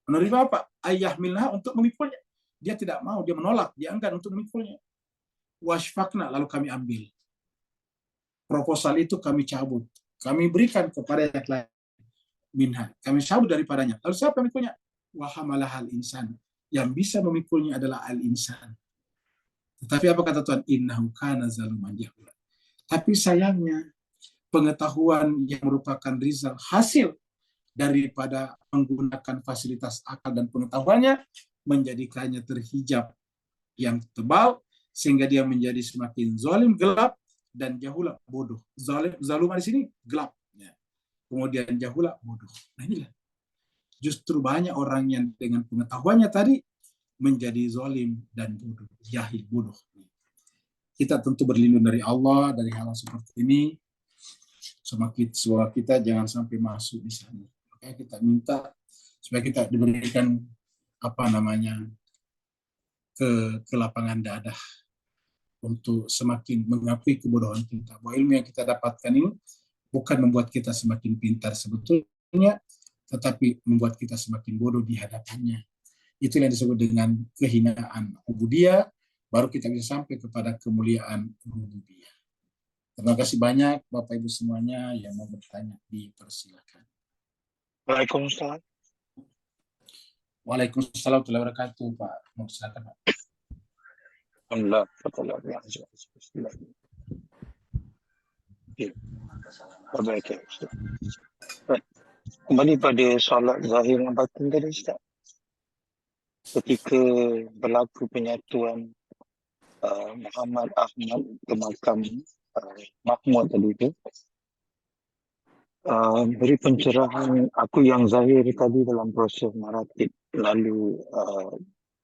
Menerima apa? Ayah milha, untuk memikulnya. Dia tidak mau, dia menolak, dia enggan untuk memikulnya. Washfakna, lalu kami ambil. Proposal itu kami cabut. Kami berikan kepada yang lain. Minha, kami cabut daripadanya. Lalu siapa memikulnya? Wahamalah al-insan. Yang bisa memikulnya adalah al-insan. Tetapi apa kata Tuhan? Innahu kana zaluman jahula. Tapi sayangnya, pengetahuan yang merupakan result, hasil daripada menggunakan fasilitas akal dan pengetahuannya, menjadikannya terhijab yang tebal, sehingga dia menjadi semakin zalim, gelap, dan jahula, bodoh. Zalumah di sini gelap. Ya. Kemudian jahula, bodoh. Nah inilah. Justru banyak orang yang dengan pengetahuannya tadi menjadi zalim dan bodoh, jahil, bodoh. Kita tentu berlindung dari Allah, dari hal seperti ini. Semua kita jangan sampai masuk di sana. Makanya kita minta supaya kita diberikan ke lapangan dada untuk semakin mengakui kebodohan kita. Bahwa ilmu yang kita dapatkan ini bukan membuat kita semakin pintar sebetulnya, tetapi membuat kita semakin bodoh di hadapannya. Itu yang disebut dengan kehinaan ubudiyah, baru kita bisa sampai kepada kemuliaan rububiyah. Terima kasih banyak Bapak Ibu semuanya yang mau bertanya, dipersilakan. Waalaikumsalam. Waalaikumsalam warahmatullahi wabarakatuh, Pak. Mau silakan, Pak. Alhamdulillah. Baik, ya, Ustaz. Kembali pada solat zahir dan batin tadi, Ustaz. Ketika berlaku penyatuan Muhammad Ahmad ke makam Mahmud tadi itu, beri pencerahan aku yang zahir tadi dalam proses maratib, lalu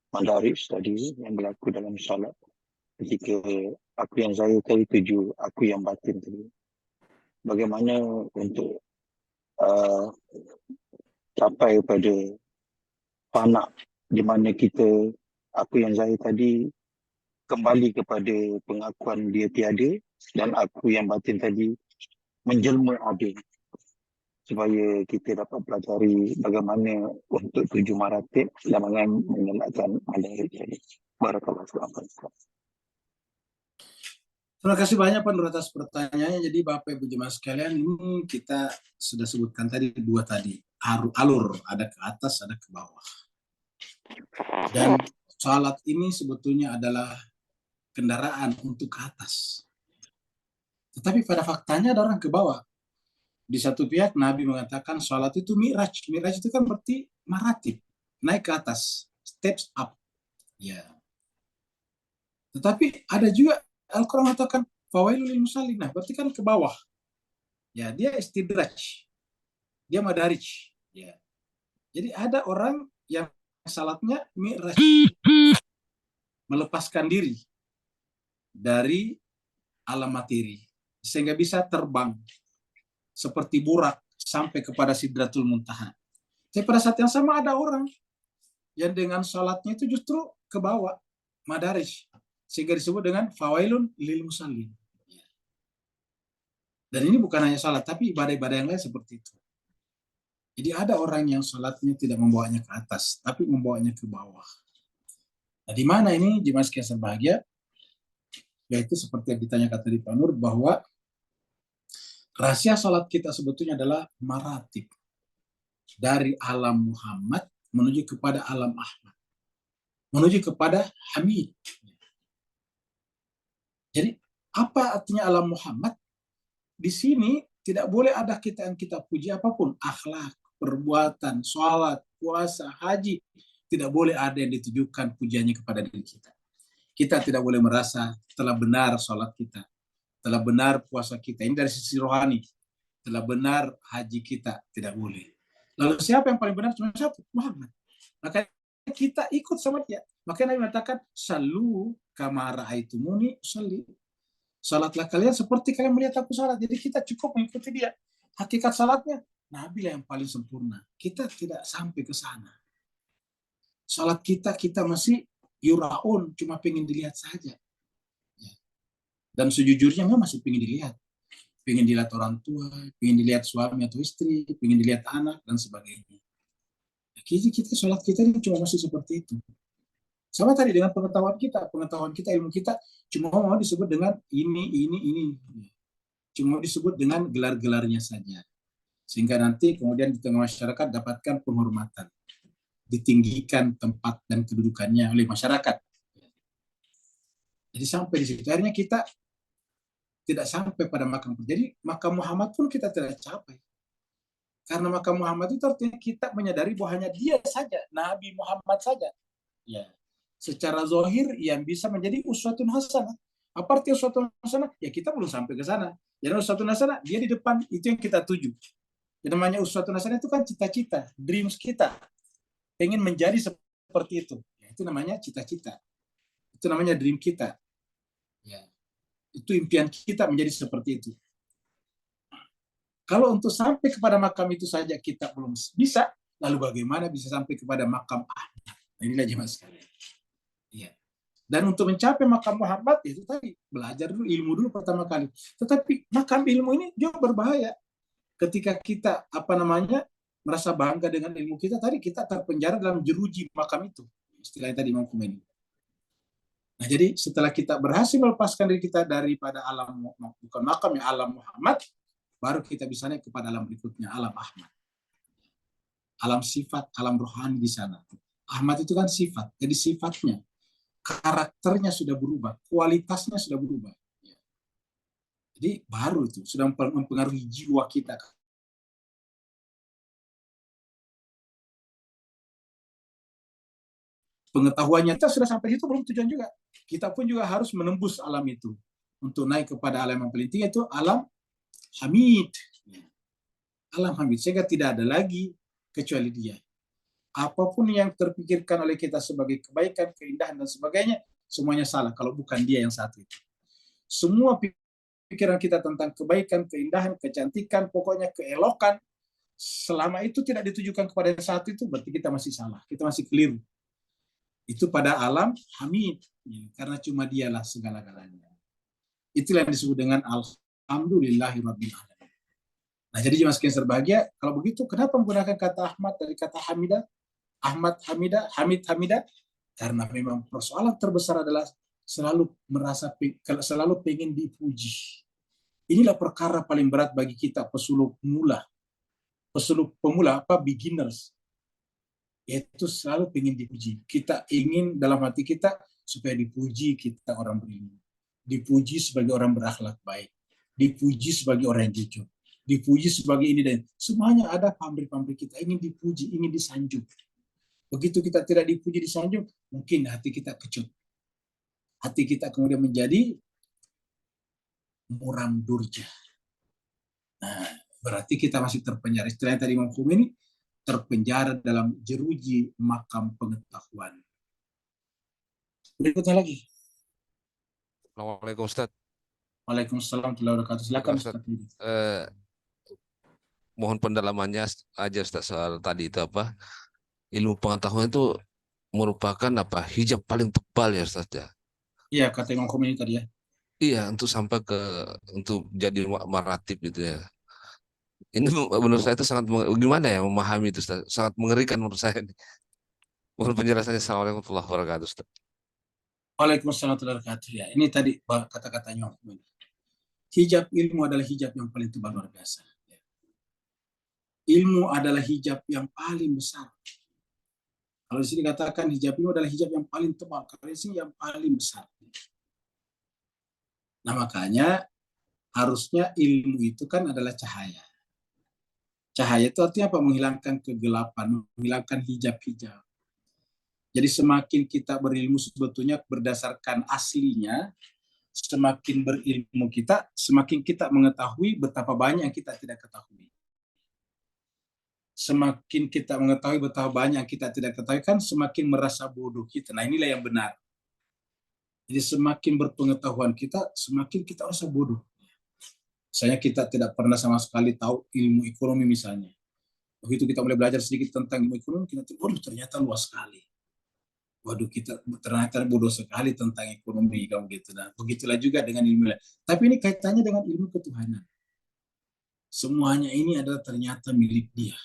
madaris tadi yang berlaku dalam salat. Ketika aku yang zahir tadi tuju aku yang batin tadi. Bagaimana untuk capai pada fana di mana aku yang zahir tadi kembali kepada pengakuan dia tiada dan aku yang batin tadi menjelma ada, supaya kita dapat pelajari bagaimana untuk tuju maratib dan mengelakkan madarik tadi. Barakallahu fiikum. Terima kasih banyak Pak Nur atas pertanyaannya. Jadi Bapak Ibu jemaah sekalian, ini kita sudah sebutkan tadi dua tadi. Alur, ada ke atas, ada ke bawah. Dan salat ini sebetulnya adalah kendaraan untuk ke atas. Tetapi pada faktanya ada orang ke bawah. Di satu pihak Nabi mengatakan salat itu mi'raj. Mi'raj itu kan berarti maratib, naik ke atas, steps up. Ya. Tetapi ada juga Al-Quran mengatakan fawailul lil musallin. Nah, berarti kan ke bawah. Ya, dia istidraj. Dia madarij. Ya. Jadi ada orang yang salatnya mi'raj, melepaskan diri dari alam materi sehingga bisa terbang seperti burak sampai kepada Sidratul Muntaha. Tapi pada saat yang sama ada orang yang dengan salatnya itu justru ke bawah, madarij, sehingga disebut dengan fawailun lil musallin. Dan ini bukan hanya salat, tapi ibadah-ibadah yang lain seperti itu. Jadi ada orang yang salatnya tidak membawanya ke atas, tapi membawanya ke bawah. Nah, di mana ini jemaah sekalian berbahagia? Yaitu seperti yang ditanyakan tadi Pak Nur, bahwa rahasia salat kita sebetulnya adalah maratib. Dari alam Muhammad menuju kepada alam Ahmad. Menuju kepada Hamid. Jadi, apa artinya alam Muhammad? Di sini tidak boleh ada kita yang kita puji apapun. Akhlak, perbuatan, sholat, puasa, haji. Tidak boleh ada yang ditujukan pujiannya kepada diri kita. Kita tidak boleh merasa telah benar sholat kita. Telah benar puasa kita. Ini dari sisi rohani. Telah benar haji kita. Tidak boleh. Lalu siapa yang paling benar? Cuma satu, Muhammad. Maka kita ikut sama dia. Makanya Nabi mengatakan, Sallu kama ra'aitumuni usalli. Salatlah kalian seperti kalian melihat aku salat. Jadi kita cukup mengikuti dia. Hakikat salatnya, Nabi lah yang paling sempurna. Kita tidak sampai ke sana. Salat kita masih yuraun, cuma pengen dilihat saja. Dan sejujurnya memang masih pengen dilihat. Pengen dilihat orang tua, pengen dilihat suami atau istri, pengen dilihat anak, dan sebagainya. Kita salat kita ini cuma masih seperti itu. Sama tadi dengan pengetahuan kita, ilmu kita cuma mau disebut dengan ini. Cuma disebut dengan gelar-gelarnya saja. Sehingga nanti kemudian di tengah masyarakat dapatkan penghormatan. Ditinggikan tempat dan kedudukannya oleh masyarakat. Jadi sampai di situ. Akhirnya kita tidak sampai pada makam. Jadi makam Muhammad pun kita tidak capai. Karena makam Muhammad itu artinya kita menyadari bahwa hanya dia saja, Nabi Muhammad saja. Ya. Secara zahir yang bisa menjadi uswatun hasanah. Apa arti uswatun hasanah? Ya kita belum sampai ke sana. Jadi uswatun hasanah dia di depan, itu yang kita tuju. Yang namanya uswatun hasanah itu kan cita-cita, dreams kita. Pengen menjadi seperti itu. Ya, itu namanya cita-cita. Itu namanya dream kita. Ya. Itu impian kita menjadi seperti itu. Kalau untuk sampai kepada makam itu saja kita belum bisa, lalu bagaimana bisa sampai kepada makam Ahmad? Nah, inilah jemaah sekalian. Ya. Dan untuk mencapai makam Muhammad itu tadi belajar dulu, ilmu dulu pertama kali. Tetapi makam ilmu ini juga berbahaya. Ketika kita merasa bangga dengan ilmu kita tadi, kita terpenjara dalam jeruji makam itu. Istilahnya tadi Imam Khomeini. Nah, jadi setelah kita berhasil melepaskan diri kita daripada alam, bukan makam ya, alam Muhammad, baru kita bisa naik kepada alam berikutnya, alam Ahmad. Alam sifat, alam rohani di sana. Ahmad itu kan sifat, jadi sifatnya, karakternya sudah berubah, kualitasnya sudah berubah. Jadi baru itu, sudah mempengaruhi jiwa kita. Pengetahuannya kita sudah sampai situ belum tujuan juga. Kita pun juga harus menembus alam itu. Untuk naik kepada alam yang paling tinggi itu alam Hamid. Alam Hamid, sehingga tidak ada lagi kecuali dia. Apapun yang terpikirkan oleh kita sebagai kebaikan, keindahan, dan sebagainya, semuanya salah kalau bukan dia yang satu itu. Semua pikiran kita tentang kebaikan, keindahan, kecantikan, pokoknya keelokan, selama itu tidak ditujukan kepada yang satu itu, berarti kita masih salah, kita masih keliru. Itu pada alam hamid, ya, karena cuma dialah segala-galanya. Itulah yang disebut dengan alhamdulillahirabbil alamin. Nah, jadi jemaah sekalian berbahagia, kalau begitu kenapa menggunakan kata Ahmad dari kata Hamidah? Ahmad Hamidah, Hamid Hamidah, karena memang persoalan terbesar adalah selalu merasa selalu pengen dipuji. Inilah perkara paling berat bagi kita pesuluk pemula apa beginners, yaitu selalu pengen dipuji. Kita ingin dalam hati kita supaya dipuji kita orang berilmu, dipuji sebagai orang berakhlak baik, dipuji sebagai orang yang jujur, dipuji sebagai ini dan semuanya ada pamrih-pamrih kita ingin dipuji, ingin disanjung. Begitu kita tidak dipuji, disanjung, mungkin hati kita kecut. Hati kita kemudian menjadi muram durja. Nah, berarti kita masih terpenjara. Istilahnya tadi Imam Khomeini, terpenjara dalam jeruji makam pengetahuan. Berikutnya lagi. Assalamualaikum Ustaz. Waalaikumsalam warahmatullahi wabarakatuh. Silakan Ustaz. Ustaz. Mohon pendalamannya aja Ustaz soal tadi itu apa? Ilmu pengetahuan itu merupakan apa? Hijab paling tebal ya Ustaz ya. Iya, kata Imam Khomeini tadi ya. Iya, untuk sampai untuk jadi maratib gitu ya. Ini menurut saya itu sangat gimana ya memahami itu Ustaz? Sangat mengerikan menurut saya ini. Mohon penjelasannya. Assalamualaikum warahmatullahi wabarakatuh Ustaz. Waalaikumsalam warahmatullahi wabarakatuh. Ya, ini tadi kata-katanya Imam Khomeini. Hijab ilmu adalah hijab yang paling tebal luar biasa. Ilmu adalah hijab yang paling besar. Kalau di sini katakan hijab ilmu adalah hijab yang paling tebal, kalau di sini yang paling besar. Nah, makanya harusnya ilmu itu kan adalah cahaya. Cahaya itu artinya apa? Menghilangkan kegelapan, menghilangkan hijab-hijab. Jadi semakin kita berilmu sebetulnya berdasarkan aslinya, semakin berilmu kita, semakin kita mengetahui betapa banyak yang kita tidak ketahui. Semakin kita mengetahui betapa banyak yang kita tidak ketahui, kan semakin merasa bodoh kita. Nah, inilah yang benar. Jadi semakin berpengetahuan kita, semakin kita rasa bodoh. Misalnya kita tidak pernah sama sekali tahu ilmu ekonomi misalnya. Begitu kita mulai belajar sedikit tentang ilmu ekonomi, kita tahu, waduh ternyata luas sekali. Waduh, kita ternyata bodoh sekali tentang ekonomi, kamu gitu. Nah, begitulah juga dengan ilmu lain. Tapi ini kaitannya dengan ilmu ketuhanan. Semuanya ini adalah ternyata milik Dia.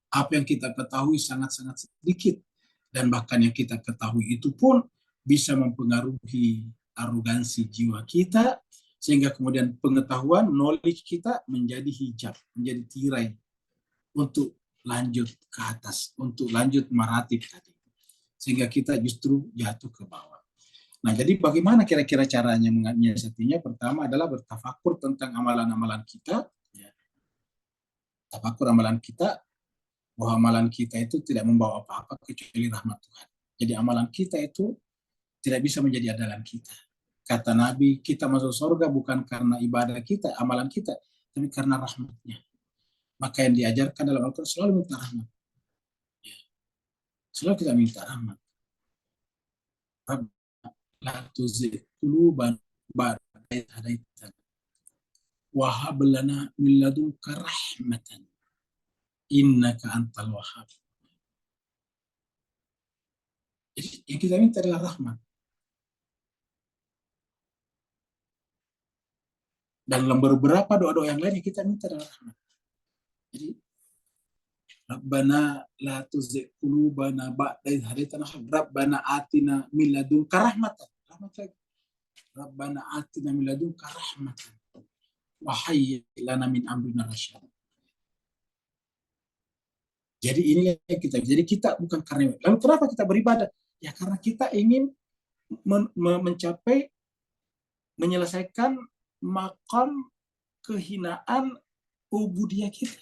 Apa yang kita ketahui sangat-sangat sedikit. Dan bahkan yang kita ketahui itu pun bisa mempengaruhi arogansi jiwa kita, sehingga kemudian pengetahuan, knowledge kita menjadi hijab, menjadi tirai untuk lanjut ke atas, untuk lanjut maratib tadi. Sehingga kita justru jatuh ke bawah. Nah, jadi bagaimana kira-kira caranya menyiasatinya? Pertama adalah bertafakur tentang amalan-amalan kita. Ya. Tafakur amalan kita, bahwa amalan kita itu tidak membawa apa-apa kecuali rahmat Tuhan. Jadi amalan kita itu tidak bisa menjadi andalan kita. Kata Nabi, kita masuk surga bukan karena ibadah kita, amalan kita, tapi karena rahmatnya. Maka yang diajarkan dalam Al-Quran selalu minta rahmat. Ya. Selalu kita minta rahmat. Rabbana la tuzigh qulubana ba'da idh hadaitana wa hab lana min ladunka rahmatan innaka antal wahhab. Jadi yang kita minta adalah rahmat. Dan dalam beberapa doa-doa yang lain yang kita minta adalah rahmat. Jadi Rabbana la tuzigh qulubana ba'da idh hadaitana Rabbana atina min ladunka rahmatan. Rahmat lagi. Rabbana atina min ladunka rahmatan wa hayyi lana min amrina rasyad. Jadi ini yang kita. Jadi kita bukan karena. Lalu kenapa kita beribadah? Ya karena kita ingin mencapai, menyelesaikan makam kehinaan ubudiyah kita.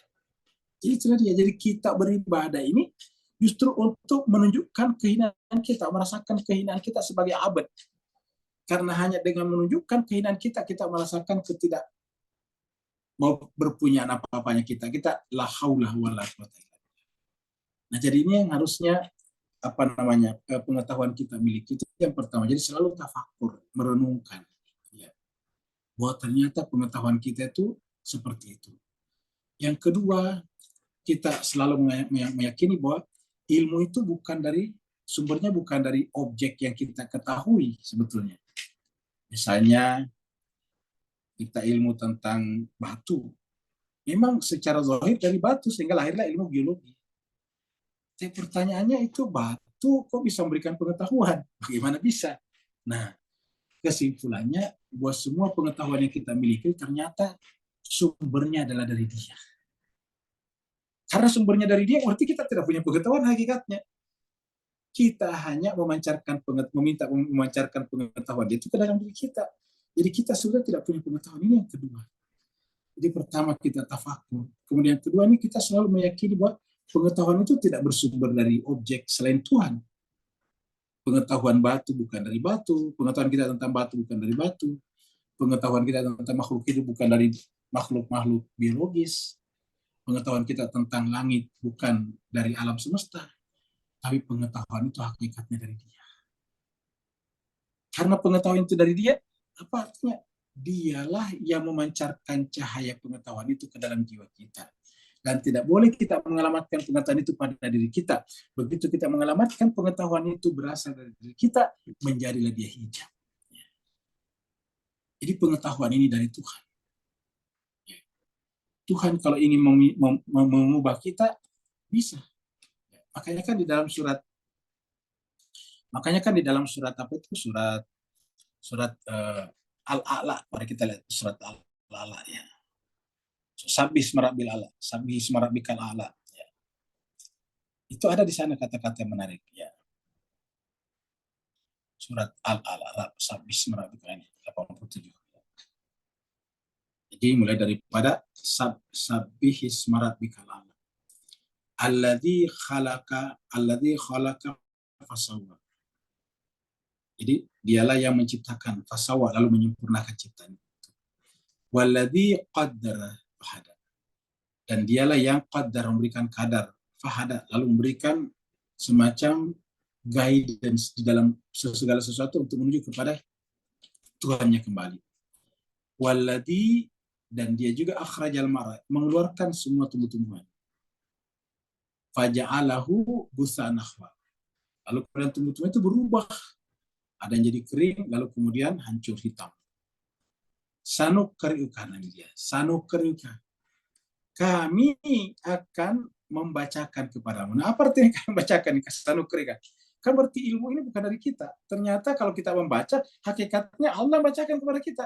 Jadi itulah dia. Jadi kita beribadah ini justru untuk menunjukkan kehinaan kita, merasakan kehinaan kita sebagai abad. Karena hanya dengan menunjukkan kehinaan kita, kita merasakan ketidak mau berpunyaan apa-apanya kita. Kita la haula wala quwata illa billah. Nah, jadi ini yang harusnya pengetahuan kita miliki itu yang pertama. Jadi selalu tafakur, merenungkan, ya, bahwa ternyata pengetahuan kita itu seperti itu. Yang kedua, kita selalu meyakini bahwa ilmu itu sumbernya bukan dari objek yang kita ketahui sebetulnya. Misalnya kita ilmu tentang batu, memang secara zahir dari batu sehingga lahirlah ilmu biologi. Tapi pertanyaannya, itu batu kok bisa memberikan pengetahuan? Bagaimana bisa? Nah, kesimpulannya bahwa semua pengetahuan yang kita miliki ternyata sumbernya adalah dari Dia. Karena sumbernya dari Dia, berarti kita tidak punya pengetahuan hakikatnya. Kita hanya meminta memancarkan pengetahuan itu ke dalam diri kita. Jadi kita sudah tidak punya pengetahuan. Ini yang kedua. Jadi pertama kita tafakur. Kemudian kedua ini kita selalu meyakini bahwa pengetahuan itu tidak bersumber dari objek selain Tuhan. Pengetahuan batu bukan dari batu. Pengetahuan kita tentang batu bukan dari batu. Pengetahuan kita tentang makhluk hidup bukan dari makhluk-makhluk biologis. Pengetahuan kita tentang langit bukan dari alam semesta. Tapi pengetahuan itu hakikatnya dari Dia. Karena pengetahuan itu dari Dia, apa artinya? Dialah yang memancarkan cahaya pengetahuan itu ke dalam jiwa kita. Dan tidak boleh kita mengalamatkan pengetahuan itu pada diri kita. Begitu kita mengalamatkan pengetahuan itu berasal dari diri kita, menjadilah dia hijab. Jadi pengetahuan ini dari Tuhan. Tuhan kalau ingin mengubah kita, bisa. Makanya kan di dalam surat apa itu? Surat Al-A'la. Mari kita lihat surat Al-A'la ya. Sabbih isma rabbil a'la, sabbih isma rabbikal a'la. Ya. Itu ada di sana kata-kata yang menarik ya. Surat Al-A'la, sabbih isma rabbikal a'la 87. Jadi mulai daripada sabbih isma rabbikal a'la. Alladzi khalaqa fasawwa. Jadi dialah yang menciptakan fasawwa lalu menyempurnakan ciptaan itu. Walladzi qaddara fahada. Dan dialah yang qaddar memberikan kadar fahada lalu memberikan semacam guidance di dalam segala sesuatu untuk menuju kepada Tuhannya kembali. Walladzi, dan dia juga akhrajal mar'a, mengeluarkan semua tumbuh-tumbuhan. Faja'alahu ghusan akhwa. Lalu kemudian tumbuh-tumbuhan itu berubah. Ada yang jadi kering, lalu kemudian hancur hitam. Sanuqri'uka, namanya dia. Sanuqri'uka. Kami akan membacakan kepadamu. Nah, apa artinya kami membacakan? Sanuqri'uka. Kan berarti ilmu ini bukan dari kita. Ternyata kalau kita membaca, hakikatnya Allah bacakan kepada kita.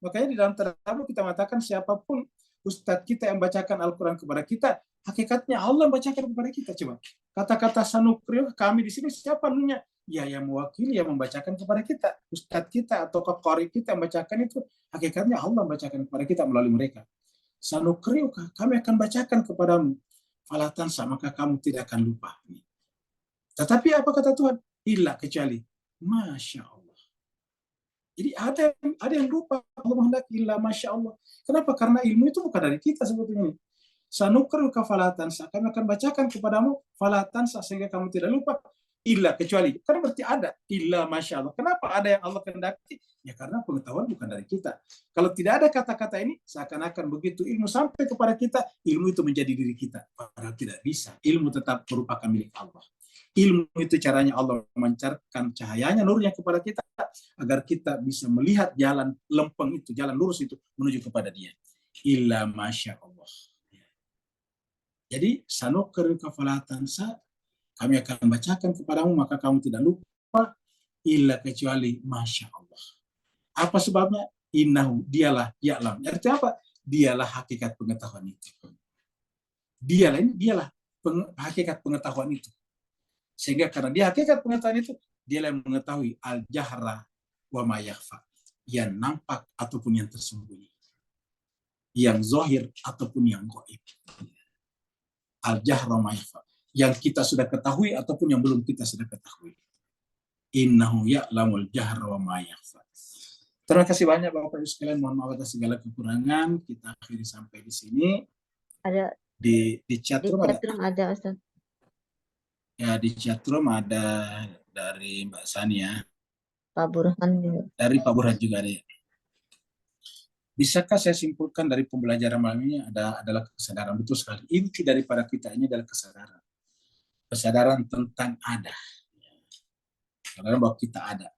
Makanya di dalam tadabbur kita mengatakan siapapun ustadz kita yang bacakan Al-Quran kepada kita, hakikatnya Allah bacakan kepada kita. Coba kata-kata sanuqri'uka, kami di sini siapa nunya? Ya, yang mewakili, yang membacakan kepada kita, ustadz kita atau qari kita yang bacakan itu, hakikatnya Allah bacakan kepada kita melalui mereka. Sanuqri'uka, kami akan bacakan kepadamu. Fala tansa, maka kamu tidak akan lupa. Tetapi apa kata Tuhan? Illa, kecuali Masya Allah. Jadi ada yang lupa. Allah menghendaki illa Masya Allah. Kenapa? Karena ilmu itu bukan dari kita sebetulnya. Sanuqri'uka fala tansa, kami akan bacakan kepadamu fala tansa, sehingga kamu tidak lupa. Illa, kecuali. Karena berarti ada. Illa Masya Allah. Kenapa ada yang Allah kehendaki? Ya karena pengetahuan bukan dari kita. Kalau tidak ada kata-kata ini, seakan-akan begitu ilmu sampai kepada kita, ilmu itu menjadi diri kita. Padahal tidak bisa. Ilmu tetap merupakan milik Allah. Ilmu itu caranya Allah memancarkan cahayanya, nurnya kepada kita, agar kita bisa melihat jalan lempeng itu, jalan lurus itu, menuju kepada Dia. Illa Masya Allah. Jadi, sanuqri'uka fala tansa, kami akan bacakan kepadamu, maka kamu tidak lupa, illa, kecuali Masya Allah. Apa sebabnya? Innahu, dialah, ya'lam. Artinya apa? Dialah hakikat pengetahuan itu. Dialah hakikat pengetahuan itu. Sehingga karena dia hakikat pengetahuan itu, dia yang mengetahui al-jahra wa ma yakhfa, yang nampak ataupun yang tersembunyi, yang zahir ataupun yang gaib. Al-jahra wa ma yakhfa, yang kita sudah ketahui ataupun yang belum kita sudah ketahui. Innahu ya'lamul jahra wa ma yakhfa. Terima kasih banyak Bapak Ibu sekalian, mohon maaf atas segala kekurangan. Kita akhiri sampai di sini. Ada di chat room ada Ustaz. Ya, di chatroom ada dari Mbak Sania, Pak Burhan juga. dari Pak Burhan juga ada. Bisakah saya simpulkan dari pembelajaran malam ini adalah kesadaran? Betul sekali. Inti daripada kita ini adalah kesadaran. Kesadaran tentang ada. Kesadaran bahwa kita ada.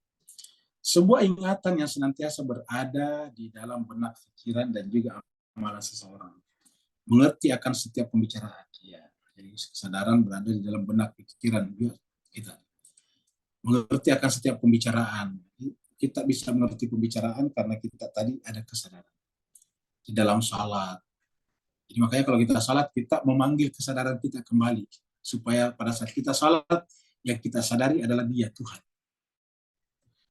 Sebuah ingatan yang senantiasa berada di dalam benak pikiran dan juga amalan seseorang. Mengerti akan setiap pembicaraan. Ya. Jadi kesadaran berada di dalam benak pikiran juga kita. Mengerti akan setiap pembicaraan. Kita bisa mengerti pembicaraan karena kita tadi ada kesadaran di dalam salat. Jadi makanya kalau kita salat, kita memanggil kesadaran kita kembali supaya pada saat kita salat yang kita sadari adalah Dia, Tuhan.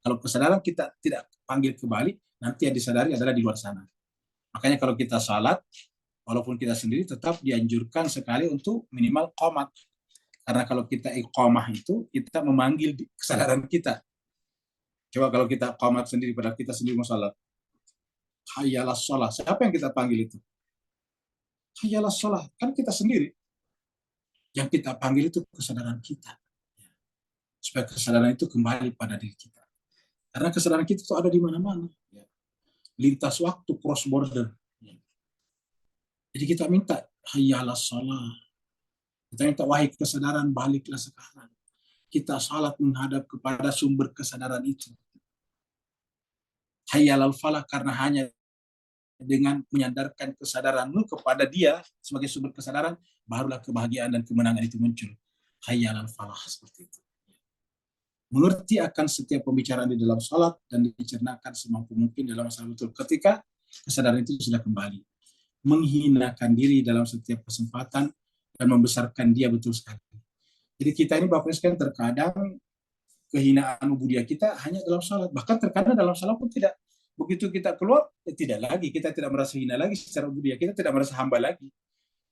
Kalau kesadaran kita tidak panggil kembali, nanti yang disadari adalah di luar sana. Makanya kalau kita salat, walaupun kita sendiri tetap dianjurkan sekali untuk minimal qomat. Karena kalau kita iqamah itu, kita memanggil kesadaran kita. Coba kalau kita qomat sendiri, padahal kita sendiri mau salat. Hayyalah sholah. Siapa yang kita panggil itu? Hayyalah sholah. Kan kita sendiri. Yang kita panggil itu kesadaran kita. Supaya kesadaran itu kembali pada diri kita. Karena kesadaran kita itu ada di mana-mana. Lintas waktu, cross border. Jadi kita minta, hayyalah sholah. Kita minta, wahai kesadaran, baliklah sekarang. Kita salat menghadap kepada sumber kesadaran itu. Hayyalal falah, karena hanya dengan menyandarkan kesadaranmu kepada Dia sebagai sumber kesadaran, barulah kebahagiaan dan kemenangan itu muncul. Hayyalal falah, seperti itu. Mengerti akan setiap pembicaraan di dalam salat dan dicernakan semampu mungkin dalam masalah betul. Ketika kesadaran itu sudah kembali. Menghinakan diri dalam setiap kesempatan dan membesarkan Dia betul sekali. Jadi kita ini Bapak sekalian terkadang kehinaan ubudiyah kita hanya dalam salat. Bahkan terkadang dalam salat pun tidak. Begitu kita keluar, tidak lagi. Kita tidak merasa hina lagi secara ubudiyah. Kita tidak merasa hamba lagi.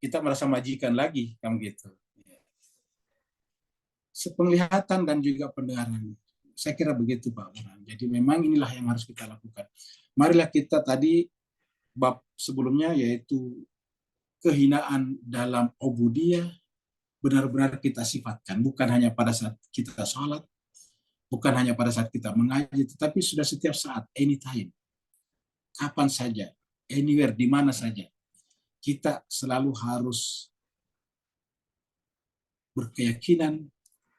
Kita merasa majikan lagi. Kan gitu. Sepenglihatan dan juga pendengaran. Saya kira begitu Pak Burhan. Jadi memang inilah yang harus kita lakukan. Marilah kita tadi bab sebelumnya yaitu kehinaan dalam ubudiyah benar-benar kita sifatkan. Bukan hanya pada saat kita salat, bukan hanya pada saat kita mengaji, tetapi sudah setiap saat, anytime, kapan saja, anywhere, di mana saja. Kita selalu harus berkeyakinan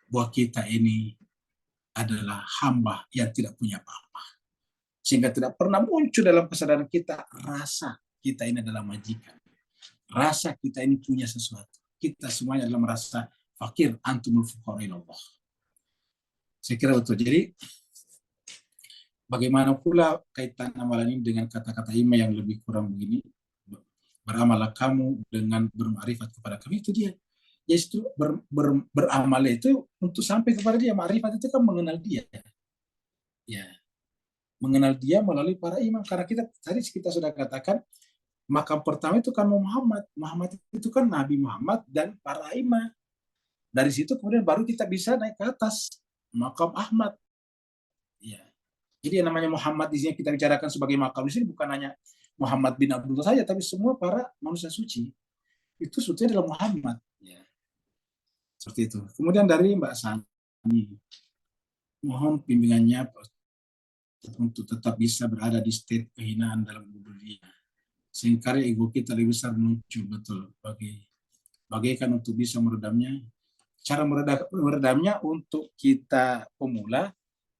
bahwa kita ini adalah hamba yang tidak punya apa-apa. Sehingga tidak pernah muncul dalam kesadaran kita rasa kita ini adalah majikan. Rasa kita ini punya sesuatu. Kita semuanya adalah merasa fakir, antumul fuqara ilallah. Saya kira betul. Jadi bagaimana pula kaitan amalan ini dengan kata-kata Ima yang lebih kurang begini? Beramallah kamu dengan bermakrifat kepada kami, itu dia. Justru beramal itu untuk sampai kepada Dia. Makrifat itu kan mengenal Dia. Ya, mengenal Dia melalui para imam. Karena tadi kita sudah katakan makam pertama itu kan Muhammad. Muhammad itu kan Nabi Muhammad dan para imam. Dari situ kemudian baru kita bisa naik ke atas makam Ahmad. Ya. Jadi yang namanya Muhammad di sini kita bicarakan sebagai makam di sini bukan hanya Muhammad bin Abdullah saja, tapi semua para manusia suci. Itu suci adalah Muhammad. Ya. Seperti itu. Kemudian dari Mbak Sani, mohon bimbingannya untuk tetap bisa berada di state kehinaan dalam ubudiyah. Sehingga ego kita lebih besar muncul betul bagaikan untuk bisa meredamnya. Cara meredamnya untuk kita pemula,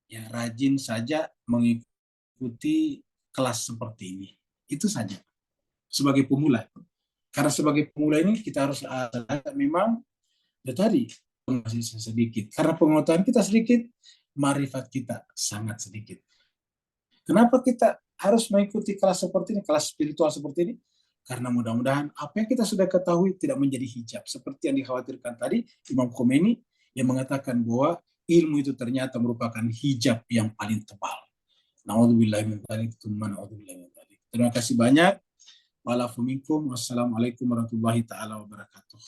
ya rajin saja mengikuti kelas seperti ini. Itu saja. Sebagai pemula. Karena sebagai pemula ini kita harus memang tadi masih sedikit. Karena pengetahuan kita sedikit, marifat kita sangat sedikit. Kenapa kita harus mengikuti kelas seperti ini, kelas spiritual seperti ini? Karena mudah-mudahan apa yang kita sudah ketahui tidak menjadi hijab. Seperti yang dikhawatirkan tadi Imam Khomeini yang mengatakan bahwa ilmu itu ternyata merupakan hijab yang paling tebal. Na'udzubillahi min dzalik, tsumma na'udzubillahi min dzalik. Terima kasih banyak. Wassalamualaikum warahmatullahi taala wabarakatuh.